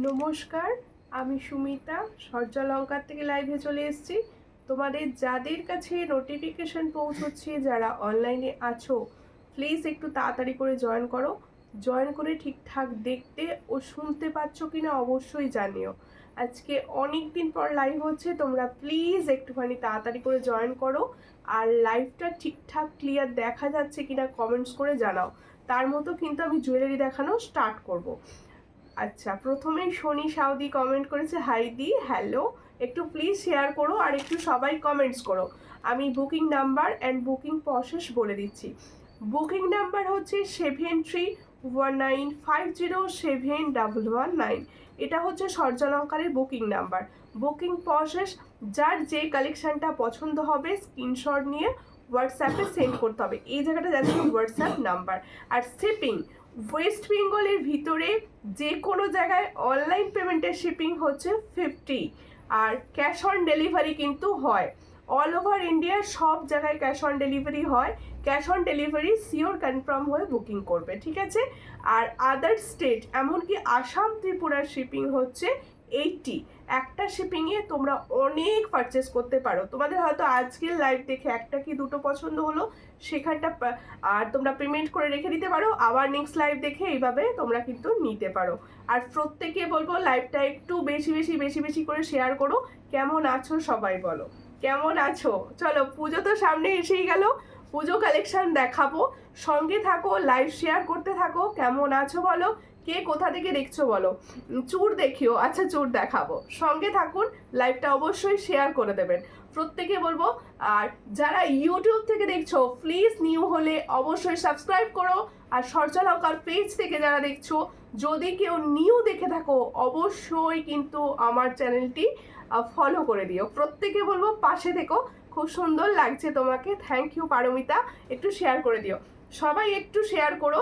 নমস্কার, আমি সুমিতা সূর্যালঙ্কার থেকে লাইভে চলে এসেছি। তোমাদের যাদের কাছে নোটিফিকেশন পৌঁছচ্ছে, যারা অনলাইনে আছো, প্লিজ একটু তাড়াতাড়ি করে জয়েন করো। জয়েন করে ঠিকঠাক দেখতে ও শুনতে পাচ্ছ কিনা অবশ্যই জানিও। আজকে অনেক দিন পর লাইভ হচ্ছে, তোমরা প্লিজ একটুখানি তাড়াতাড়ি করে জয়েন করো। আর লাইভটা ঠিকঠাক ক্লিয়ার দেখা যাচ্ছে কিনা কমেন্টস করে জানাও। তার মতো কিন্তু আমি জুয়েলারি দেখানো স্টার্ট করব। আচ্ছা, প্রথমেই শনি সাউদি কমেন্ট করেছে, হাই দি, হ্যালো। একটু প্লিজ শেয়ার করো আর একটু সবাই কমেন্টস করো। আমি booking number and booking process বলে দিচ্ছি। বুকিং নাম্বার হচ্ছে 7319507119। এটা হচ্ছে সূর্যালঙ্কারের বুকিং নাম্বার। বুকিং প্রসেস, যার যে কালেকশনটা পছন্দ হবে স্ক্রিনশট নিয়ে হোয়াটসঅ্যাপে সেন্ড করতে হবে। এই জায়গাটা যাচ্ছে হোয়াটসঅ্যাপ নাম্বার। আর শিপিং, ওয়েস্ট বেঙ্গলের ভিতরে যে কোনো জায়গায় অনলাইন পেমেন্টের শিপিং হচ্ছে 50, আর ক্যাশ অন ডেলিভারি কিন্তু হয়। অল ওভার ইন্ডিয়ার সব জায়গায় ক্যাশ অন ডেলিভারি হয়। Cash on delivery sure confirm হয়ে বুকিং করবে, ঠিক আছে। আর আদার স্টেট এমনকি আসাম ত্রিপুরার শিপিং হচ্ছে 80। একটা শিপিংয়ে তোমরা অনেক পারচেস করতে পারো। তোমাদের হয়তো আজকের লাইভ দেখে একটা কি দুটো পছন্দ হলো, সেখানটা আর তোমরা পেমেন্ট করে রেখে দিতে পারো, আবার নেক্সট লাইভ দেখে এইভাবে তোমরা কিন্তু নিতে পারো। আর প্রত্যেকে বলবো লাইভটা একটু বেশি বেশি বেশি বেশি করে শেয়ার করো। কেমন আছো সবাই বলো, কেমন আছো? চলো, পুজো তো সামনে এসেই গেল, পুজো কালেকশন দেখাবো। সঙ্গে থাকো, লাইভ শেয়ার করতে থাকো। কেমন আছো বলো, কে কোথা থেকে দেখছো বলো। চুর দেখিও, আচ্ছা চুর দেখাবো, সঙ্গে থাকুন। লাইভটা অবশ্যই শেয়ার করে দেবেন, প্রত্যেকে বলবো। আর যারা ইউটিউব থেকে দেখছো, প্লিজ নিউ হলে অবশ্যই সাবস্ক্রাইব করো। আর সূর্যালঙ্কার পেজ থেকে যারা দেখছো, যদি কেউ নিউ দেখে থাকো, অবশ্যই কিন্তু আমার চ্যানেলটি ফলো করে দিও। প্রত্যেকে বলবো পাশে থেকো, খুব সুন্দর লাগছে তোমাকে, থ্যাংক ইউ পারমিতা। একটু শেয়ার করে দিও, সবাই একটু শেয়ার করো।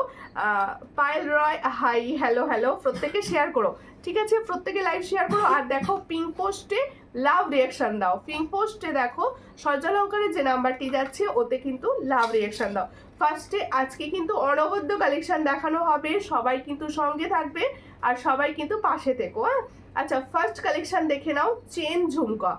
পায়েল রয়, হাই, হ্যালো হ্যালো, প্রত্যেকে শেয়ার করো, ঠিক আছে। প্রত্যেকে লাইভ শেয়ার করো। আর দেখো পিঙ্ক পোস্টে লাভ রিয়াকশন দাও। পিঙ্ক পোস্টে দেখো সূর্যালঙ্কারের যে নাম্বারটি যাচ্ছে, ওতে কিন্তু লাভ রিয়াকশন দাও। ফার্স্টে আজকে কিন্তু অনবদ্য কালেকশন দেখানো হবে, সবাই কিন্তু সঙ্গে থাকবে আর সবাই কিন্তু পাশে থেকো, হ্যাঁ। আচ্ছা, ফার্স্ট কালেকশন দেখে নাও, চেন ঝুমকা।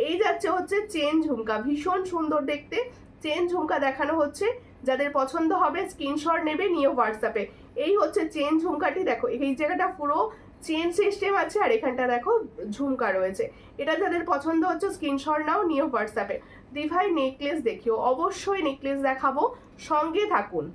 এই যাচ্ছে হচ্ছে চেন ঝুমকা, ভীষণ সুন্দর দেখতে। চেন ঝুমকা দেখানো হচ্ছে, যাদের পছন্দ হবে স্ক্রিনশট নেবে, নিয়ে হোয়াটসঅ্যাপে। এই হচ্ছে চেন ঝুমকাটি, দেখো এই জায়গাটা পুরো চেন সিস্টেম আছে, আর এখানটা দেখো ঝুমকা রয়েছে। এটা যাদের পছন্দ হচ্ছে স্ক্রিনশট নাও, নিয়ে হোয়াটসঅ্যাপে। দিভাই নেকলেস দেখিও, অবশ্যই নেকলেস দেখাবো, সঙ্গে থাকুন।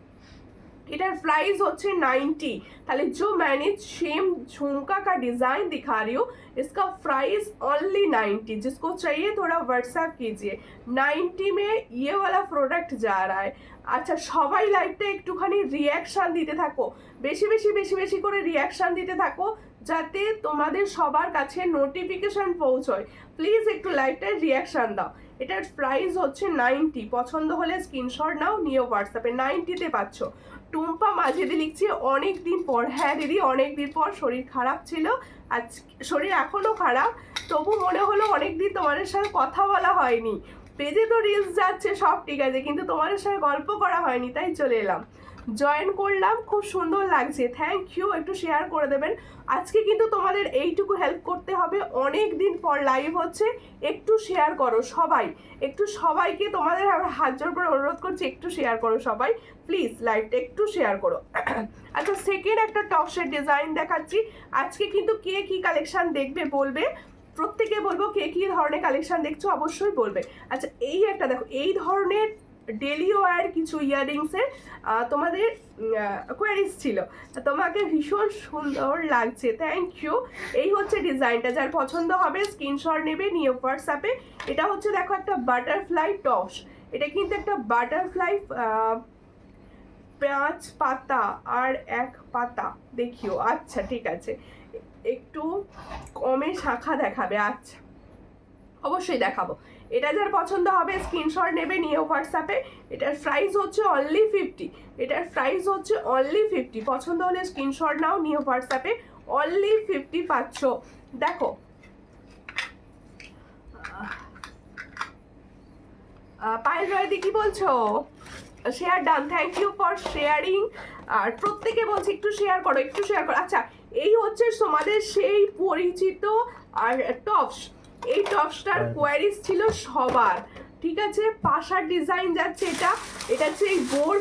इधर प्राइस होच्छे 90। ताले जो मैंने सेम झुमका का डिजाइन दिखा रही हूँ, इसका प्राइस ओनली 90। जिसको चाहिए थोड़ा व्हाट्सएप कीजिए। 90 में ये वाला प्रोडक्ट जा रहा है। আচ্ছা, সবাই লাইভটা একটুখানি রিয়াকশন দিতে থাকো, বেশি বেশি বেশি বেশি করে রিয়াকশন দিতে থাকো, যাতে তোমাদের সবার কাছে নোটিফিকেশন পৌঁছয়। প্লিজ একটু লাইভটায় রিয়াকশন দাও। এটার প্রাইস হচ্ছে 90। পছন্দ হলে স্ক্রিনশট নাও, নিয়ে হোয়াটসঅ্যাপে। 90-তে পাচ্ছ। টুম্পা মাঝিদি লিখছে অনেক দিন পর। হ্যাঁ দিদি, অনেক দিন পর, শরীর খারাপ ছিল, আজ শরীর এখনো খারাপ, তবু মনে হলো অনেক দিন তোমাদের সাথে কথা বলা হয়নি। পেজে তো রিলস যাচ্ছে, সব ঠিক আছে, কিন্তু তোমাদের সাথে গল্প করা হয়নি, তাই চলে এলাম, জয়েন করলাম, খুব সুন্দর লাগছে, থ্যাংক ইউ। একটু শেয়ার করে দেবেন। আজকে কিন্তু তোমাদের এইটুকু হেল্প করতে হবে, অনেক দিন পর লাইভ হচ্ছে, একটু শেয়ার করো সবাই। একটু সবাইকে তোমাদের হাত জোর করে অনুরোধ করছি, একটু শেয়ার করো সবাই, প্লিজ লাইভটা একটু শেয়ার করো। আচ্ছা, সেকেন্ড একটা টপসের ডিজাইন দেখাচ্ছি। আজকে কিন্তু কে কি কালেকশন দেখবে বলবে, প্রত্যেকে বলবো কে কি ধরনের কালেকশন দেখছো অবশ্যই বলবে। আচ্ছা, এই একটা দেখো, এই ধরনের ডেলি ওয়ার কিছু ইয়াররিংসের তোমাদের কোয়ারিজ ছিল, তোমাকে ভীষণ সুন্দর লাগছে, থ্যাংক ইউ। এই হচ্ছে ডিজাইনটা, যার পছন্দ হবে স্ক্রিনশট নেবে, নিয়ে হোয়াটসঅ্যাপে। এটা হচ্ছে দেখো একটা বাটারফ্লাই টপস, এটা কিন্তু একটা বাটারফ্লাই 5 পাতা আর 1 পাতা দেখিও। আচ্ছা ঠিক আছে, একটু কমে শাখা দেখাবে, আচ্ছা অবশ্যই দেখাবো। এটা যার পছন্দ হবে স্ক্রিনশট নেবে, নিয়ে হোয়াটসঅ্যাপে। এটার প্রাইস হচ্ছে অনলি 50। এটার প্রাইস হচ্ছে অনলি 50। পছন্দ হলে স্ক্রিনশট নাও, নিয়ে হোয়াটসঅ্যাপে। অনলি 50 পাচ্ছ। দেখো পায়েল রয়দি কি বলছো? Share done, thank you for sharing. আর প্রত্যেকে বলছি একটু শেয়ার করো, একটু শেয়ার করো। আচ্ছা, এই হচ্ছে তোমাদের সেই পরিচিত আর টপস, এই টপসটার কোয়ারিজ ছিল সবার, ঠিক আছে। পাশার ডিজাইন যাচ্ছে, এটা হচ্ছে এই বোর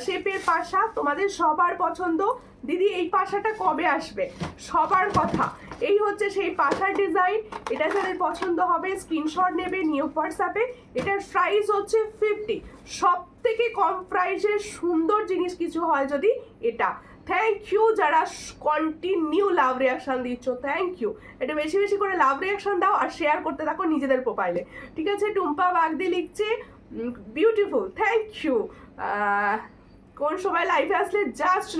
শেপের পাশা, তোমাদের সবার পছন্দ। দিদি এই পাশাটা কবে আসবে, সবার কথা। এই হচ্ছে সেই পাশার ডিজাইন, এটা যাদের পছন্দ হবে স্ক্রিনশট নেবে নিউ হোয়াটসঅ্যাপে। এটার প্রাইস হচ্ছে 50। সব থেকে কম প্রাইসের সুন্দর জিনিস কিছু হয় যদি এটা। থ্যাংক ইউ যারা কন্টিনিউ লাভ রিয়াকশন দিচ্ছ, থ্যাংক ইউ। এটা বেশি বেশি করে লাভ রিয়াকশন দাও আর শেয়ার করতে থাকো নিজেদের প্রোফাইলে, ঠিক আছে। টুম্পা বাগদি লিখছে বিউটিফুল, থ্যাংক ইউ। কোন সময় লাইভে আসলে, জাস্ট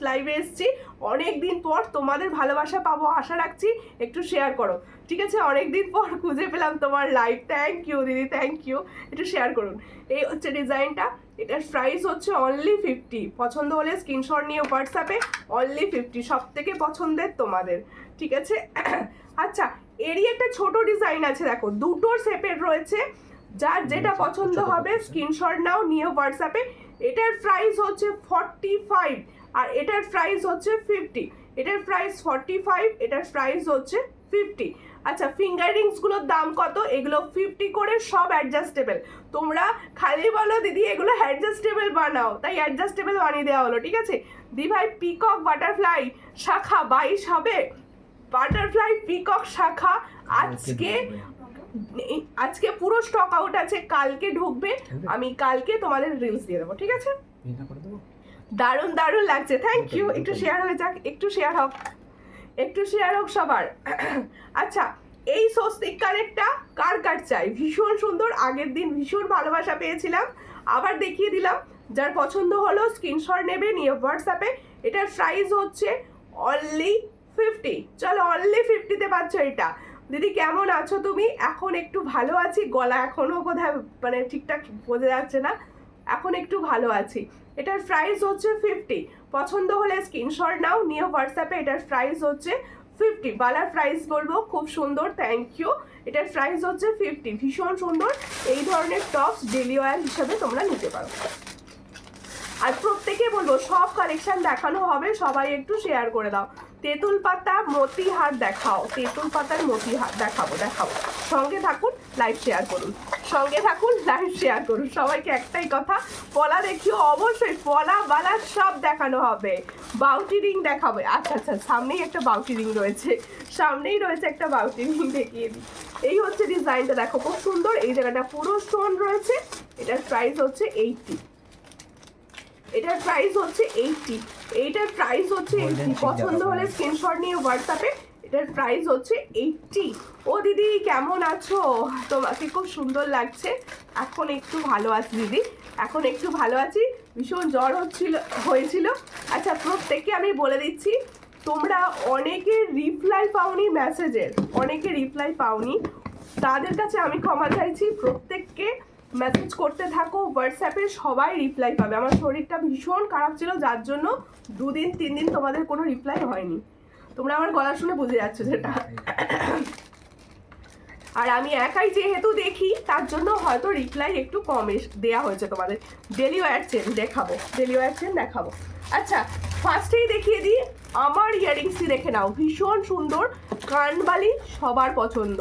লাইভে এসছি, অনেক দিন পর তোমাদের ভালোবাসা পাবো আশা রাখছি, একটু শেয়ার করো, ঠিক আছে। অনেক দিন পর খুঁজে পেলাম তোমার লাইভ, থ্যাংক ইউ দিদি, থ্যাংক ইউ। একটু শেয়ার করুন। এই হচ্ছে ডিজাইনটা, এটার প্রাইস হচ্ছে অনলি 50। পছন্দ হলে স্ক্রিনশট নিয়ে হোয়াটসঅ্যাপে, অনলি 50, সব থেকে পছন্দের তোমাদের, ঠিক আছে। আচ্ছা, এরই একটা ছোট ডিজাইন আছে, দেখো দুটো শেপের রয়েছে, যার যেটা পছন্দ হবে স্ক্রিনশট নাও নিয়ে হোয়াটসঅ্যাপে। এটার প্রাইস হচ্ছে 45 আর এটার প্রাইস হচ্ছে 50। এটার প্রাইস 45, এটার প্রাইস হচ্ছে 50। আচ্ছা, ফিঙ্গার রিংসগুলোর দাম কত? এগুলো 50 করে, সব অ্যাডজাস্টেবল। তোমরা খালি বলো দিদি এগুলো অ্যাডজাস্টেবল বানাও, তাই অ্যাডজাস্টেবল বানিয়ে দেওয়া হলো, ঠিক আছে। দি ভাই পিকক বাটারফ্লাই শাখা 22 হবে, বাটারফ্লাই পিকক শাখা আজকে পুরো স্টক আউট আছে, কালকে ঢুকবে, আমি কালকে তোমাদের রিলস দিয়ে দেবো, ঠিক আছে। দারুণ দারুণ লাগছে, থ্যাংক ইউ। একটু শেয়ার হয়ে যাক, একটু শেয়ার হোক সবার। আচ্ছা, এই স্বস্তিক কানেরটা কার চাই, ভীষণ সুন্দর, আগের দিন ভীষণ ভালোবাসা পেয়েছিলাম, আবার দেখিয়ে দিলাম। যার পছন্দ হলো স্ক্রিনশট নেবে নিয়ে হোয়াটসঅ্যাপে। এটার প্রাইস হচ্ছে অনলি 50। চলো, অনলি 50-তে পাচ্ছ এটা। দিদি কেমন আছো তুমি? এখন একটু ভালো আছি, গলা এখনো বোধহয় মানে ঠিকঠাক বোঝা যাচ্ছে না, এখন একটু ভালো আছি। এটার প্রাইস হচ্ছে 50। পছন্দ হলে স্ক্রিনশট নাও নিয়ে হোয়াটসঅ্যাপে। এটার প্রাইস হচ্ছে 50। বালার প্রাইস বলবো, খুব সুন্দর, থ্যাংক ইউ। এটার প্রাইস হচ্ছে 50, ভীষণ সুন্দর। এই ধরনের টপস ডেলি ওয়্যার হিসাবে তোমরা নিতে পারো। আর প্রত্যেকে বলবো সব কালেকশন দেখানো হবে, সবাই একটু শেয়ার করে দাও। তেঁতুল পাতা মতি হার দেখাও, তেঁতুল পাতার মতি হার দেখাবো। সঙ্গে থাকুন, লাইভ শেয়ার করুন, সবাইকে একটাই কথা, পলা দেখিও অবশ্যই, পলা বালা সব দেখানো হবে। বাউটি রিং দেখাবে, আচ্ছা, সামনেই একটা বাউটি রিং রয়েছে, দেখিয়ে দিই। এই হচ্ছে ডিজাইনটা, দেখো খুব সুন্দর, এই জায়গাটা পুরো স্টোন রয়েছে। এটার প্রাইস হচ্ছে 80। এটার প্রাইস হচ্ছে 80। এইটার প্রাইস হচ্ছে 80। পছন্দ হলে স্ক্রিনশট নিয়ে হোয়াটসঅ্যাপে। এটার প্রাইস হচ্ছে 80। ও দিদি কেমন আছো? তোমাকে খুব সুন্দর লাগছে। এখন একটু ভালো আছি দিদি, এখন একটু ভালো আছি, ভীষণ জ্বর হয়েছিল। আচ্ছা, প্রত্যেককে আমি বলে দিচ্ছি, তোমরা অনেকে রিপ্লাই পাওনি মেসেজের, তাদের কাছে আমি ক্ষমা চাইছি। প্রত্যেককে মেসেজ করতে থাকো হোয়াটসঅ্যাপে, সবাই রিপ্লাই পাবে। আমার শরীরটা ভীষণ খারাপ ছিল, যার জন্য 2 দিন 3 দিন তোমাদের কোনো রিপ্লাই হয়নি। তোমরা আমার গলা শুনে বুঝে যাচ্ছ যেটা। আর আমি একাই যেহেতু দেখি, তার জন্য হয়তো রিপ্লাই একটু কম দেওয়া হয়েছে তোমাদের। ডেলি ওয়্যার চেন দেখাবো। আচ্ছা, ফার্স্টেই দেখিয়ে দিই আমার ইয়ারিংসটি, দেখে নাও, ভীষণ সুন্দর কানবালি, সবার পছন্দ।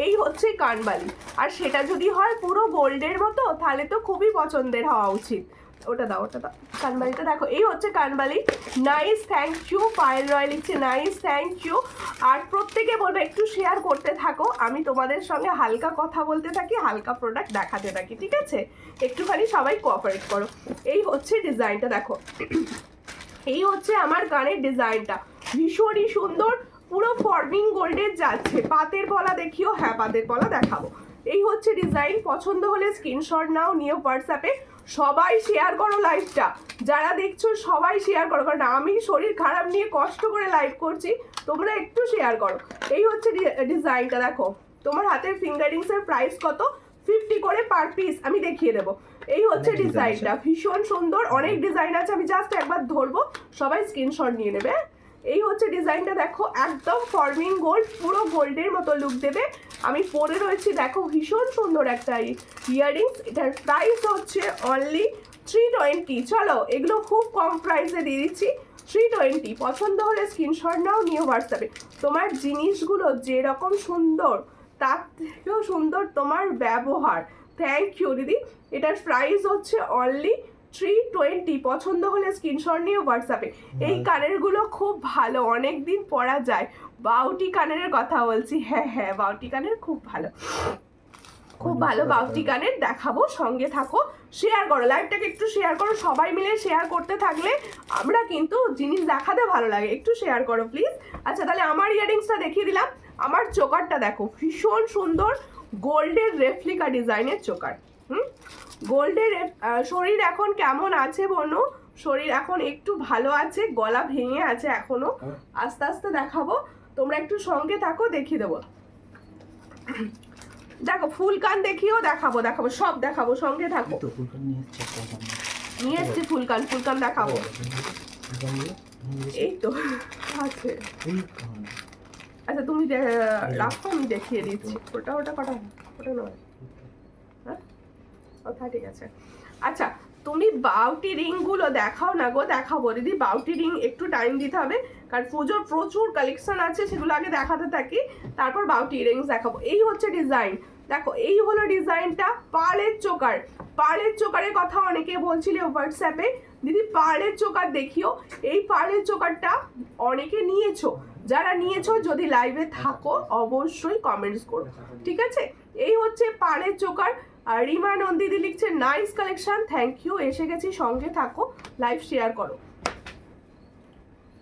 এই হচ্ছে কানবালি, আর সেটা যদি হয় পুরো গোল্ডের মতো, তাহলে তো খুবই পছন্দের হওয়া উচিত। ওটা দাও, কানবালিটা দেখো, এই হচ্ছে কানবালি। Nice, thank you. Payel Roy লিখছে নাইস, থ্যাংক ইউ। আর প্রত্যেকে বলবে একটু শেয়ার করতে থাকো, আমি তোমাদের সঙ্গে হালকা কথা বলতে থাকি, হালকা প্রোডাক্ট দেখাতে থাকি, ঠিক আছে। একটুখানি সবাই কোঅপারেট করো। এই হচ্ছে ডিজাইনটা, দেখো, এই হচ্ছে আমার কানের ডিজাইনটা, ভীষণই সুন্দর, পুরো ফর্মিং গোল্ডের যাচ্ছে। পাতের পলা দেখিও, হ্যাঁ পাতের পলা দেখাবো। এই হচ্ছে ডিজাইন। পছন্দ হলে স্ক্রিনশট নাও নিয়ে হোয়াটসঅ্যাপে। সবাই শেয়ার করো লাইভটা, যারা দেখছো সবাই শেয়ার করো, কারণ আমি শরীর খারাপ নিয়ে কষ্ট করে লাইভ করছি, তোমরা একটু শেয়ার করো। এই হচ্ছে ডিজাইনটা, দেখো, তোমার হাতের ফিঙ্গারিংসের প্রাইস কত? 50 করে পার পিস, আমি দেখিয়ে দেবো। এই হচ্ছে ডিজাইনটা, ভীষণ সুন্দর। অনেক ডিজাইন আছে, আমি জাস্ট একবার ধরবো, সবাই স্ক্রিনশট নিয়ে নেবে। এই হচ্ছে ডিজাইনটা, দেখো, একদম ফর্মিং গোল্ড, পুরো গোল্ডের মতো লুক দেবে। আমি পরে রয়েছি, দেখো, ভীষণ সুন্দর একটা ইয়াররিংস। এটার প্রাইস হচ্ছে অনলি 320। চলো, এগুলো খুব কম প্রাইসে দিয়ে দিচ্ছি, 320 পছন্দ হলে স্ক্রিনশট নাও, নিয়ে হোয়াটসঅ্যাপে। তোমার জিনিসগুলো যেরকম সুন্দর তার থেকেও সুন্দর তোমার ব্যবহার। থ্যাংক ইউ দিদি। এটার প্রাইস হচ্ছে অনলি 320, পছন্দ হলে স্ক্রিনশট নিয়ে হোয়াটসঅ্যাপে। এই কানেরগুলো খুব ভালো, অনেক দিন পরা যায়। বাউটি কানের কথা বলছি, হ্যাঁ হ্যাঁ বাউটি কানের খুব ভালো, খুব ভালো বাউটি কানের দেখাবো, সঙ্গে থাকো। শেয়ার করো, লাইভটাকে একটু শেয়ার করো, সবাই মিলে শেয়ার করতে থাকলে আমরা কিন্তু জিনিস দেখাতে ভালো লাগে, একটু শেয়ার করো প্লিজ। আচ্ছা তাহলে আমার ইয়ারিংসটা দেখিয়ে দিলাম। আমার চোকারটা দেখো ভীষণ সুন্দর, গোল্ডের রেপ্লিকা ডিজাইনের চোকার। গোল্ডের। শরীর এখন কেমন আছে বনু? শরীর এখন একটু ভালো আছে, গলা ভেঙে আছে এখনো, আস্তে আস্তে দেখাবো, তোমরা একটু সঙ্গে থাকো, দেখিয়ে দেবো। দেখো ফুল কান দেখিও, দেখাবো দেখাবো সব দেখাবো, সঙ্গে থাকো। নিয়ে এসছি ফুল কান দেখাবো। এই তো আছে। আচ্ছা তুমি রাখো, আমি দেখিয়ে দিচ্ছি। ওটা কটা? ওটা নয়, হ্যাঁ ওটা ঠিক আছে। আচ্ছা তুমি বাউটি রিং গুলো দেখাও না গো। দেখাবো দিদি, বাউটি রিং একটু টাইম দিতে হবে, কারণ পুজোর প্রচুর কালেকশন আছে, সেগুলো আগে দেখাতে থাকি, তারপর বাউটি রিংস দেখাবো। এই হচ্ছে ডিজাইন, দেখো এই হলো ডিজাইনটা। পার্লের চোকার, পার্লের চোকারের কথা অনেকে বলছিলে হোয়াটসঅ্যাপে, দিদি পার্লের চোকার দেখিও। এই পার্লের চোকারটা অনেকে নিয়েছো, যারা নিয়েছো যদি লাইভে থাকো অবশ্যই কমেন্টস করো, ঠিক আছে? এই হচ্ছে পার্লের চোকার। আর রিমা নন্দিদি লিখছে নাইস কালেকশন, থ্যাংক ইউ, এসে গেছি, সঙ্গে থাকো, লাইভ শেয়ার করো,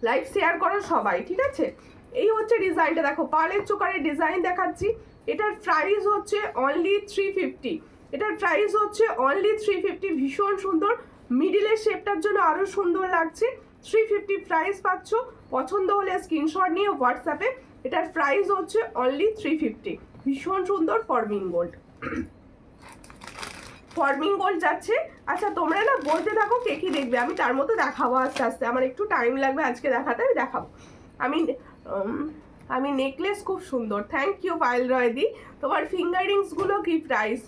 লাইভ শেয়ার করো সবাই, ঠিক আছে? এই হচ্ছে ডিজাইনটা, দেখো পার্লের চোকারের ডিজাইন দেখাচ্ছি। এটার প্রাইস হচ্ছে অনলি 350, এটার প্রাইস হচ্ছে অনলি 350, ভীষণ সুন্দর, মিডিলের শেপটার জন্য আরো সুন্দর লাগছে। 350 প্রাইস পাচ্ছ, পছন্দ হলে স্ক্রিনশট নিয়ে হোয়াটসঅ্যাপে। এটার প্রাইস হচ্ছে অনলি 350, ভীষণ সুন্দর ফর্মিং গোল্ড, ফর্মিং গোল্ড যাচ্ছে। আচ্ছা তোমরা না বলতে থাকো কে কি দেখবে, আমি তার মতো দেখাবো আস্তে আস্তে, আমার একটু টাইম লাগবে আজকে দেখাতে, আমি দেখাবো। আমি নেকলেস খুব সুন্দর, থ্যাংক ইউ পায়েল রয়দি। তোমার ফিঙ্গার রিংস গুলো কি প্রাইস?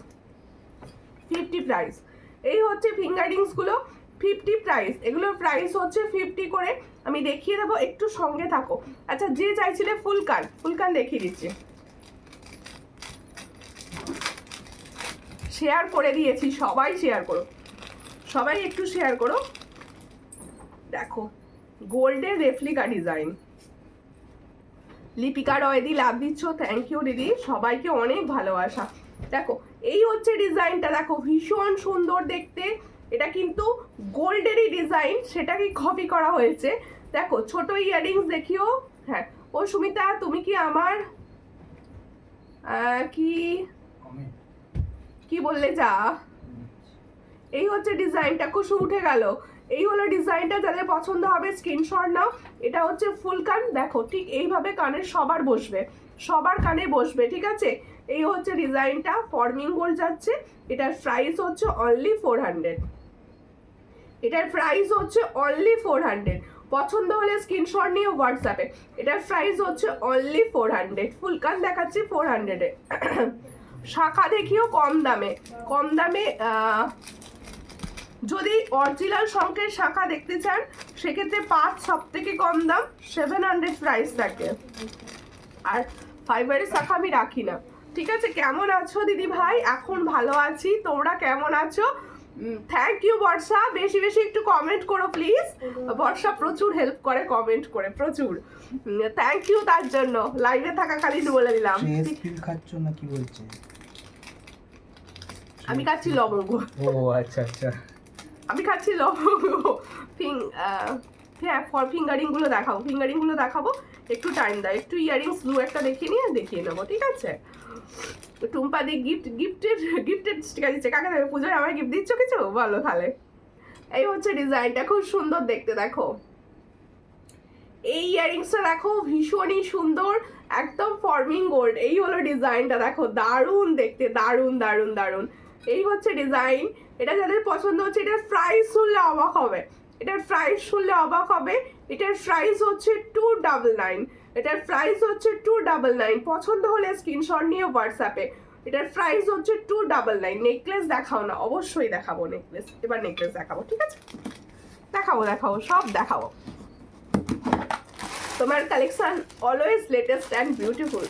50 প্রাইস। এই হচ্ছে ফিঙ্গার রিংস গুলো 50 প্রাইস, এগুলোর প্রাইস হচ্ছে 50 করে। আমি দেখিয়ে দেবো, একটু সঙ্গে থাকো। আচ্ছা যে চাইছিলে ফুল কান দেখিয়ে দিচ্ছি, শেয়ার করে দিয়েছি, সবাই শেয়ার করো, সবাই একটু শেয়ার করো। দেখো গোল্ডের রেপ্লিকা ডিজাইন, লিপিকা রয়দি লাভ দিচ্ছ, থ্যাংক ইউ দিদি, সবাইকে অনেক ভালোবাসা। দেখো এই হচ্ছে ডিজাইনটা, দেখো ভীষণ সুন্দর দেখতে, এটা কিন্তু গোল্ডেরই ডিজাইন, সেটাকে কপি করা হয়েছে। দেখো ছোট ইয়ারিংস দেখিও। হ্যাঁ ও সুমিতা, তুমি কি আমার কি বললে যা? এই হচ্ছে ডিজাইনটা, কুসুম উঠে গেল। এই হলো ডিজাইনটা, যাদের পছন্দ হবে স্ক্রিনশট নাও। এটা হচ্ছে ফুল কান, দেখো ঠিক এইভাবে কানে সবার বসবে, সবার কানে বসবে, ঠিক আছে? এই হচ্ছে ডিজাইনটা, ফর্মিং গোল্ড যাচ্ছে। এটার প্রাইস হচ্ছে অনলি 400, এটার প্রাইস হচ্ছে অনলি 400, পছন্দ হলে স্ক্রিনশট নিয়ে হোয়াটসঅ্যাপে। এটার প্রাইস হচ্ছে অনলি 400, ফুল কান দেখাচ্ছি 400-এ। শাখা দেখিও কম দামে, কম দামে। যদি অরিজিনাল শঙ্কের শাখা দেখতে চান সেক্ষেত্রে 5 সব থেকে কম দাম 700 প্রাইস থাকে, আর ফাইবারের শাখা আমি রাখি না, ঠিক আছে? কেমন আছো দিদি ভাই? এখন ভালো আছি, তোমরা কেমন আছো? থ্যাংক ইউ বর্ষা, বেশি বেশি একটু কমেন্ট করো প্লিজ, বর্ষা প্রচুর হেল্প করে কমেন্ট করে, প্রচুর থ্যাংক ইউ তার জন্য। লাইভে থাকাকালীন বলে দিলাম। খাচ্ছ না কি বলছে? আমি খাচ্ছি লবঙ্গ। ও আচ্ছা আচ্ছা, আমি খাচ্ছি লবঙ্গ। হ্যাঁ ফিঙ্গারিং গুলো দেখাবো, ফিঙ্গারিং গুলো দেখাবো, একটু টাইম দাও, একটু ইয়ারিংস দু একটা দেখিয়ে নিয়ে দেখিয়ে নেবো, ঠিক আছে? টুম্পা দি গিফটেড স্টিকার দিচ্ছে, কাকে দেবে পুজোয়? আমার গিফট দিচ্ছ কিছু বলো তাহলে। এই হচ্ছে ডিজাইনটা, খুব সুন্দর দেখতে, দেখো এই ইয়ারিংসটা দেখো ভীষণই সুন্দর, একদম ফর্মিং গোল্ড। এই হলো ডিজাইনটা, দেখো দারুণ দেখতে, দারুণ দারুণ দারুণ। এই হচ্ছে ডিজাইন, এটা যাদের পছন্দ হচ্ছে, এটার প্রাইস শুনলে অবাক হবে, এটার প্রাইস শুনলে অবাক হবে। এটার প্রাইস হচ্ছে 299, এটার প্রাইস হচ্ছে 299, পছন্দ হলে স্ক্রিনশট নিয়ে হোয়াটসঅ্যাপে। এটার প্রাইস হচ্ছে 299। নেকলেস দেখাও না? অবশ্যই দেখাবো নেকলেস, এবার নেকলেস দেখাবো, ঠিক আছে? দেখাবো দেখাবো সব দেখাবো। তোমার collection always latest and beautiful.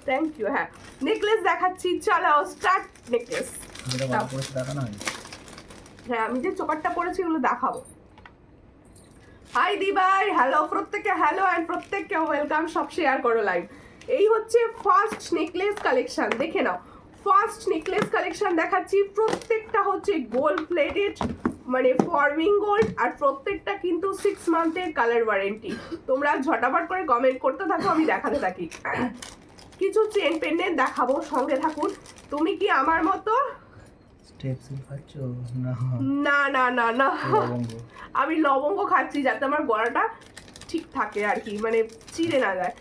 Thank you. হ্যাঁ, নেকলেস দেখাচ্ছি, চলো স্টার্ট। নেকলেস, যেটা ভালো করেছে দেখানো হয়। হ্যাঁ আমি যে চোকারটা পরেছি ওগুলো দেখাবো। হাই দিবাই, হ্যালো প্রত্যেককে, হ্যালো অ্যান্ড প্রত্যেককে ওয়েলকাম, সব শেয়ার করো লাইভ। এই হচ্ছে ফার্স্ট নেকলেস কালেকশন, দেখে নাও। ফার্স্ট নেকলেস কালেকশন দেখাচ্ছি, প্রত্যেকটা হচ্ছে গোল্ড প্লেটেড, মানে ফর্মিং গোল্ড, আর প্রত্যেকটা কিন্তু 6 মান্থের কালার ওয়ারেন্টি। তোমরা ঝটাফট করে কমেন্ট করতে থাকো, আমি দেখাতে থাকি। কিছু চেন পেন্ডেন্ট দেখাবো, সঙ্গে থাকুন। তুমি কি আমার মতো? স্টেপসিল খাচ্ছ না? না না না না, লবঙ্গ। আমি লবঙ্গ খাচ্ছি যাতে আমার গলাটা ঠিক থাকে আর কি, মানে চিড়ে না যায়।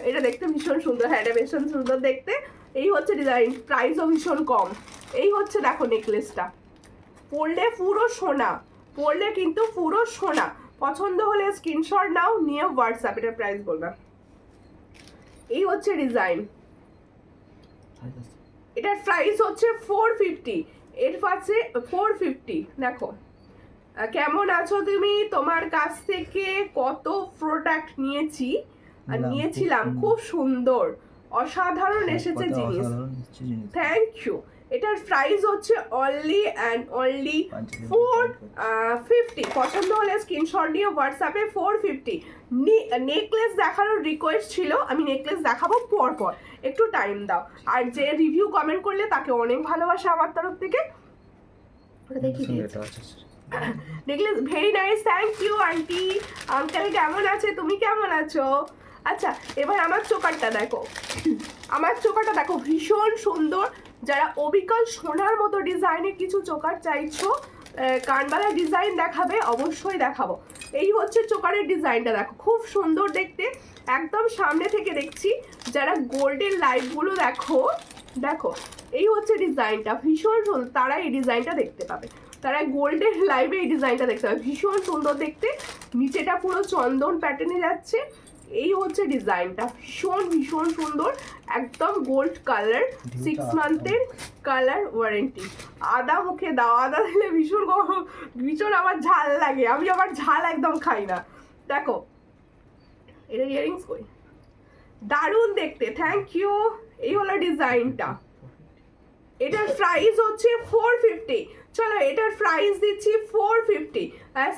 এটা দেখতে ভীষণ সুন্দর, হ্যাঁ এটা ভীষণ সুন্দর দেখতে। এই হচ্ছে ডিজাইন, প্রাইসও ভীষণ কম। এই হচ্ছে দেখো নেকলেসটা, পরলে পুরো সোনা, পরলে কিন্তু পুরো সোনা। পছন্দ হলে স্ক্রিনশট নাও, নিয়ে হোয়াটসঅ্যাপ, এটার প্রাইস বলবে। এই হচ্ছে ডিজাইন, এটার প্রাইস হচ্ছে 450, এর পাশে 450। দেখো কেমন আছো তুমি? তোমার কাছ থেকে কত প্রোডাক্ট নিয়েছি আর নিয়েছিলাম, খুব সুন্দর অসাধারণ এসেছে জিনিস। Thank you. এটার প্রাইস হচ্ছে অনলি অ্যান্ড অনলি 450। পছন্দ হলে স্ক্রিনশট নিয়ে হোয়াটসঅ্যাপে 450। নেকলেস দেখানোর রিকোয়েস্ট ছিল, আমি নেকলেস দেখাবো পর পর, একটু টাইম দাও। আর যে রিভিউ কমেন্ট করলে তাকে অনেক ভালোবাসা আমার তরফ থেকে। ওটা দেখি necklace very nice, thank you aunty. Uncle কেমন আছে? তুমি কেমন আছো? আচ্ছা এবার আমার চোকারটা দেখো, আমার চোকারটা দেখো ভীষণ সুন্দর। যারা অবিকল সোনার মতো ডিজাইনের কিছু চোকার চাইছো, কানবালা ডিজাইন দেখাবে, অবশ্যই দেখাবো। এই হচ্ছে চোকারের ডিজাইনটা, দেখো খুব সুন্দর দেখতে, একদম সামনে থেকে দেখছি। যারা গোল্ডের লাইটগুলো দেখো, দেখো এই হচ্ছে ডিজাইনটা, ভীষণ সুন্দর। তারা এই ডিজাইনটা দেখতে পাবে, তারা গোল্ডের লাইভে এই ডিজাইনটা দেখতে পাবে, ভীষণ সুন্দর দেখতে। নিচেটা পুরো চন্দন প্যাটার্নে যাচ্ছে। এই হচ্ছে ডিজাইনটা, ভীষণ ভীষণ সুন্দর, একদম গোল্ড কালার, 6 মান্থের কালার ওয়ারেন্টি। আদা মুখে দাও, আদা দিলে ভীষণ ভীষণ আমার ঝাল লাগে, আমি আবার ঝাল একদম খাই না। দেখো এটা ইয়ারিংস কই, দারুণ দেখতে, থ্যাংক ইউ। এই হলো ডিজাইনটা, এটার প্রাইস হচ্ছে 450। চলো এটার প্রাইস দিচ্ছি 450।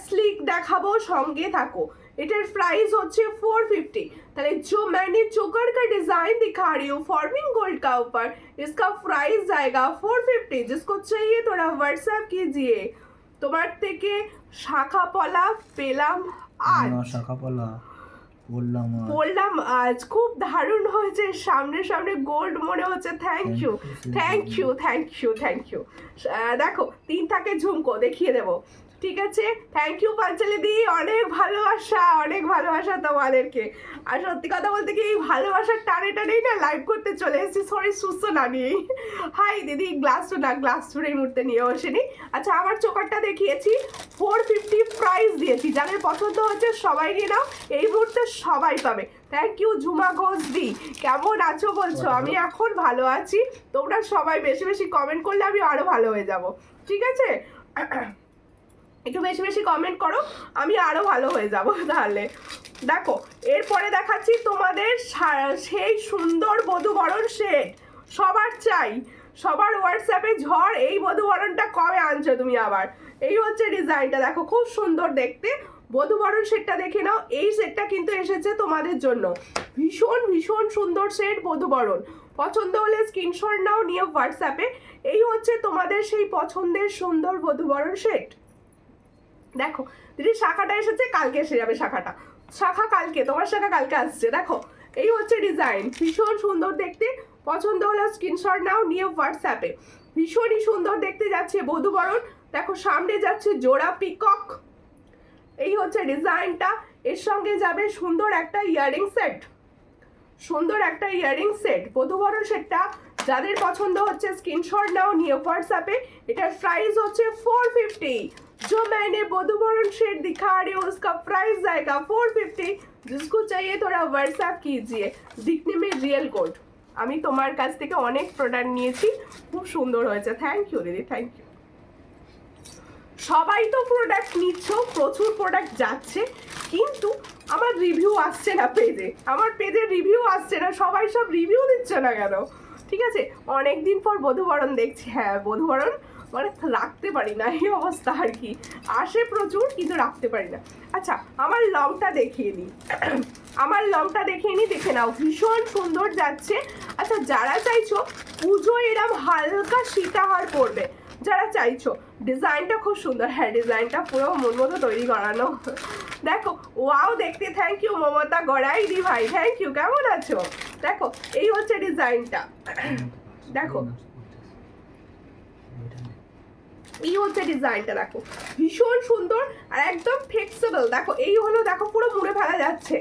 স্লিক দেখাবো, সঙ্গে থাকো। इटर प्राइस होच्छे 450। ताहले जो मैंने चोकर का डिजाइन दिखा रही हूँ फॉर्मिंग गोल्ड का ऊपर, इसका प्राइस जाएगा 450। जिसको चाहिए थोड़ा व्हाट्सएप कीजिए। তোমার থেকে শাখা পলা পেলাম আজ, শাখা পলা বললাম আজ, খুব দারুণ হয়েছে, সামনে সামনে গোল্ড মনে হচ্ছে। Thank you thank you thank you thank you. দেখো 3 থাকে ঝুমকো দেখিয়ে দেবো, ঠিক আছে। থ্যাংক ইউ পাঞ্চালি দি, অনেক ভালোবাসা তোমাদেরকে। আর সত্যি কথা বলতে কি এই ভালোবাসার টানে টানেই না লাইভ করতে চলে এসেছি, সরি সুস্থ না নিয়ে। হাই দিদি, গ্লাস টু এই মুহূর্তে নিয়ে আসেনি। আচ্ছা আমার চোকারটা দেখিয়েছি 450 প্রাইস দিয়েছি, যাদের পছন্দ হচ্ছে সবাই নিয়ে নাও, এই মুহূর্তে সবাই পাবে। থ্যাংক ইউ ঝুমা ঘোষ দি, কেমন আছো বলছো? আমি এখন ভালো আছি, তোমরা সবাই বেশি বেশি কমেন্ট করলে আমি আরো ভালো হয়ে যাব, ঠিক আছে। একটু বেশি বেশি কমেন্ট করো, আমি আরো ভালো হয়ে যাব তাহলে। দেখো এরপরে দেখাচ্ছি তোমাদের সেই সুন্দর বধূবরণ সেট, সবার চাই, সবার হোয়াটসঅ্যাপে ঝড়। এই বধূবরণটা কবে আনছো তুমি আবার? এই হচ্ছে ডিজাইনটা, দেখো খুব সুন্দর দেখতে। বধূবরণ সেটটা দেখে নাও, এই সেটটা কিন্তু এসেছে তোমাদের জন্য, ভীষণ ভীষণ সুন্দর সেট বধূবরণ। পছন্দ হলে স্ক্রিনশট নাও, নিয়ে হোয়াটসঅ্যাপে। এই হচ্ছে তোমাদের সেই পছন্দের সুন্দর বধূবরণ সেট। দেখো দিদি শাখাটা এসেছে, কালকে এসে যাবে শাখাটা, শাখা কালকে, তোমার শাখা কালকে আসছে। দেখো এই হচ্ছে ডিজাইন, ভীষণ সুন্দর দেখতে। পছন্দ হলে স্ক্রিনশট নাও, নিয়ে হোয়াটসঅ্যাপে। ভীষণই সুন্দর দেখতে যাচ্ছে বধূবরণ। দেখো সামনে যাচ্ছে জোড়া পিকক, এই হচ্ছে ডিজাইনটা। এর সঙ্গে যাবে সুন্দর একটা ইয়ারিং সেট, সুন্দর একটা ইয়ারিং সেট। বধূবরণ সেটটা যাদের পছন্দ হচ্ছে স্ক্রিনশট নাও, নিয়ে হোয়াটসঅ্যাপে। এটার প্রাইস হচ্ছে 450। जो मैंने बधूवरण सेट दिखा रही हूँ उसका प्राइस जाएगा 450। जिसको चाहिए थोड़ा व्हाट्सएप कीजिए। दिखने में रियल गोल्ड। আমি তোমার কাছ থেকে অনেক প্রোডাক্ট নিয়েছি, খুব সুন্দর হয়েছে। থ্যাংক ইউ দিদি, থ্যাংক ইউ। সবাই তো প্রোডাক্ট নিচ্ছ, প্রচুর প্রোডাক্ট যাচ্ছে, কিন্তু আমার রিভিউ আসছে না পেজে, আমার পেজের রিভিউ আসছে না, সবাই সব রিভিউ দিচ্ছে না কেন? ঠিক আছে, অনেকদিন পর বধূবরণ দেখছি, হ্যাঁ বধূবরণ মানে রাখতে পারি না, এই অবস্থা আর কি, আসে প্রচুর কিন্তু রাখতে পারি না। আচ্ছা আমার লংটা দেখিয়ে নিই, আমার লংটা দেখিয়ে নিই, দেখে নাও ভীষণ সুন্দর যাচ্ছে। আচ্ছা যারা চাইছো পুজো এরম হালকা সীতাহার পরবে, যারা চাইছো, ডিজাইনটা খুব সুন্দর, হ্যাঁ ডিজাইনটা পুরো মন মতো তৈরি করানো, দেখো ওয়াও দেখতে, থ্যাংক ইউ মমতা গড়াই দি ভাই, থ্যাংক ইউ, কেমন আছো? দেখো এই হচ্ছে ডিজাইনটা, দেখো এই হচ্ছে ডিজাইনটা, দেখো ভীষণ সুন্দর আর একদম ফ্লেক্সিবল। দেখো এই হলো, দেখো পুরো মুড়ে ফেলা যাচ্ছে,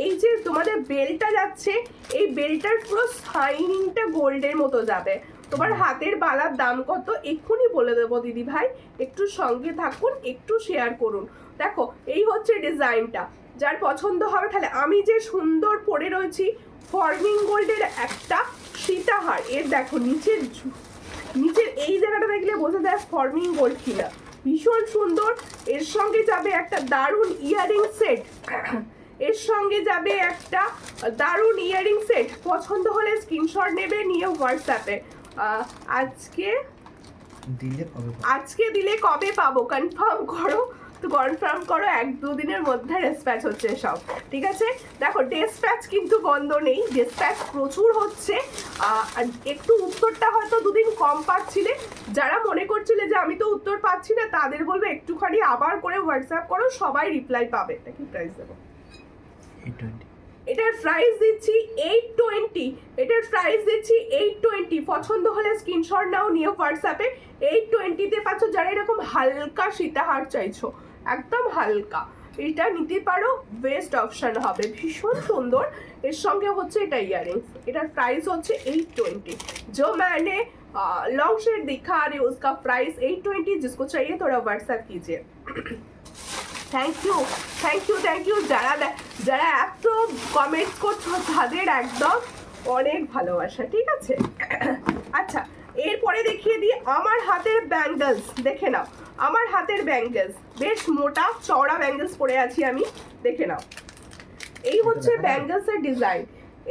এই যে তোমাদের বেলটা যাচ্ছে, এই বেলটার পুরো শাইনিংটা গোল্ডের মতো যাবে। তোমার হাতের বালার দাম কত এক্ষুনি বলে দেবো দিদি ভাই, একটু সঙ্গে থাকুন, একটু শেয়ার করুন। দেখো এই হচ্ছে ডিজাইনটা, যার পছন্দ হবে, তাহলে আমি যে সুন্দর পরে রয়েছি ফর্মিং গোল্ডের একটা সীতাহার, এর দেখো নিচের এই জায়গাটা দেখলে বোঝা যায় ফর্মিং গোল্ড কিনা, ভীষণ সুন্দর। এর সঙ্গে যাবে একটা দারুণ ইয়ারিং সেট, এর সঙ্গে যাবে একটা দারুণ ইয়ারিং সেট, পছন্দ হলে স্ক্রিনশট নেবে, নিয়ে হোয়াটসঅ্যাপে আজকে দিলে কবে পাবো কনফার্ম করো, তো কনফার্ম করো, 1-2 দিনের মধ্যে ডিসপ্যাচ হচ্ছে সব, ঠিক আছে? দেখো ডিসপ্যাচ কিন্তু বন্ধ নেই, ডিসপ্যাচ প্রচুর হচ্ছে, একটু উত্তরটা হয়তো 2 দিন কম পাচ্ছিলে, যারা মনে করছিলে যে আমি তো উত্তর পাচ্ছি না, তাদের বলবো একটুখানি আবার করে হোয়াটসঅ্যাপ করো, সবাই রিপ্লাই পাবে। এটা কি প্রাইস দেবো? 820, এটার প্রাইস দিচ্ছি 820, এটার প্রাইস দিচ্ছি 820, পছন্দ হলে স্ক্রিনশট নাও, নিয়ে হোয়াটসঅ্যাপে 820-তে পাচ্ছ। যারা এরকম হালকা সীতাহার চাইছো, একদম হালকা, এটা নিতে পারো, বেস্ট অপশন হবে, ভীষণ সুন্দর। এর সঙ্গে হচ্ছে এটা ইয়ারিংস, এটার প্রাইস হচ্ছে 820। जो मैंने लॉन्ग शेड दिखा रही हूँ उसका प्राइस 820, जिसको चाहिए थोड़ा व्हाट्सएप कीजिए। Thank you thank you thank you, যারা এত কমেন্ট করছো তাদের একদম অনেক ভালোবাসা, ঠিক আছে? আচ্ছা এরপরে দেখিয়ে দিই আমার হাতের ব্যাঙ্গলস, দেখে নাও আমার হাতের ব্যাঙ্গলস, বেশ মোটা চওড়া ব্যাঙ্গলস পরে আছি আমি, দেখে নাও। এই হচ্ছে ব্যাঙ্গলসের ডিজাইন,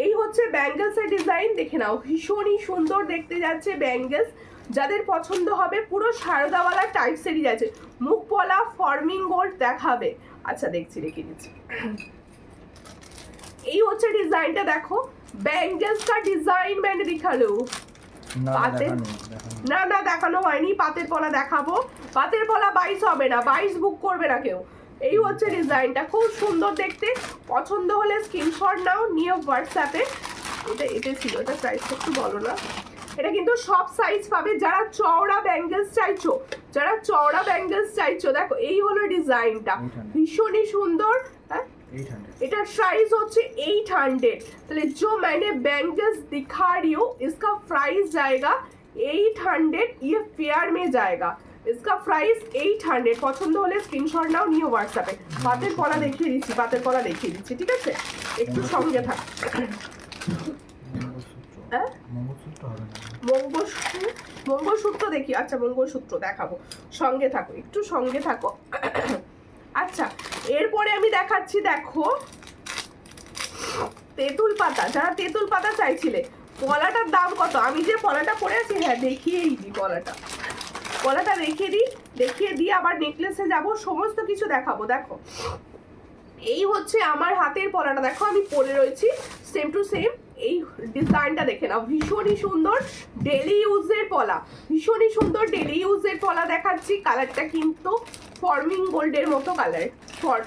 এই হচ্ছে ব্যাঙ্গলসের ডিজাইন, দেখে নাও ভীষণই সুন্দর দেখতে যাচ্ছে ব্যাঙ্গলস। যাদের পছন্দ হবে পুরো সারদাওয়ালা টাইপসেরই আছে, মুখ পলা ফর্মিং গোল্ড দেখাবে। আচ্ছা দেখছি, রেখে দিচ্ছি। এই হচ্ছে ডিজাইনটা, দেখো ব্যাঙ্গলস কা ডিজাইন मैंने दिखा लो, না না দেখানো হয়নি, পাতের পলা দেখাবো, পাতের পলা 22 হবে না, 22 বুক করবে না কেউ। এই হচ্ছে ডিজাইনটা, খুব সুন্দর দেখতে, পছন্দ হলে স্ক্রিনশট নাও, নিয়ে হোয়াটসঅ্যাপে, এটা ছিল, এটা প্রাইসটা একটু বলো না। এটা কিন্তু সব সাইজ পাবে, যারা চওড়া ব্যাঙ্গলস চাইছো, যারা চওড়া ব্যাঙ্গলস চাইছো, দেখো এই হলো ডিজাইনটা, ভীষণই সুন্দর। হ্যাঁ এটার প্রাইস হচ্ছে 800, তাহলে जो मैंने बैंगल्स दिखा रही हूँ इसका प्राइस जाएगा 800, ये पेयर में जाएगा, इसका प्राइस 800, পছন্দ হলে স্ক্রিনশট নাও, নিয়ে হোয়াটসঅ্যাপে। পাতের পলা দেখিয়ে দিচ্ছি, পাতের পলা দেখিয়ে দিচ্ছি, ঠিক আছে? একটু সঙ্গে থাক। মঙ্গলসূত্র দেখি, আচ্ছা মঙ্গলসূত্র দেখাবো, সঙ্গে থাকো, একটু সঙ্গে থাকো। আচ্ছা এরপরে আমি দেখাচ্ছি, দেখো তেঁতুল পাতা, যারা তেঁতুল পাতা চাইছিলে, পলাটার দাম কত? আমি যে পলাটা পরে আছি, হ্যাঁ দেখিয়েই দিই, পলাটা দেখিয়ে দিই, আবার নেকলেসে যাব, সমস্ত কিছু দেখাবো। দেখো এই হচ্ছে আমার হাতের পলাটা, দেখো আমি পরে রয়েছি সেম টু সেম, এই ডিজাইনটা দেখে নাও, ভীষণই সুন্দর ডেলি ইউজের পলা, ভীষণই সুন্দর ডেলি ইউজের পলা দেখাচ্ছি। কালারটা কিন্তু ফর্মিং গোল্ডের মতো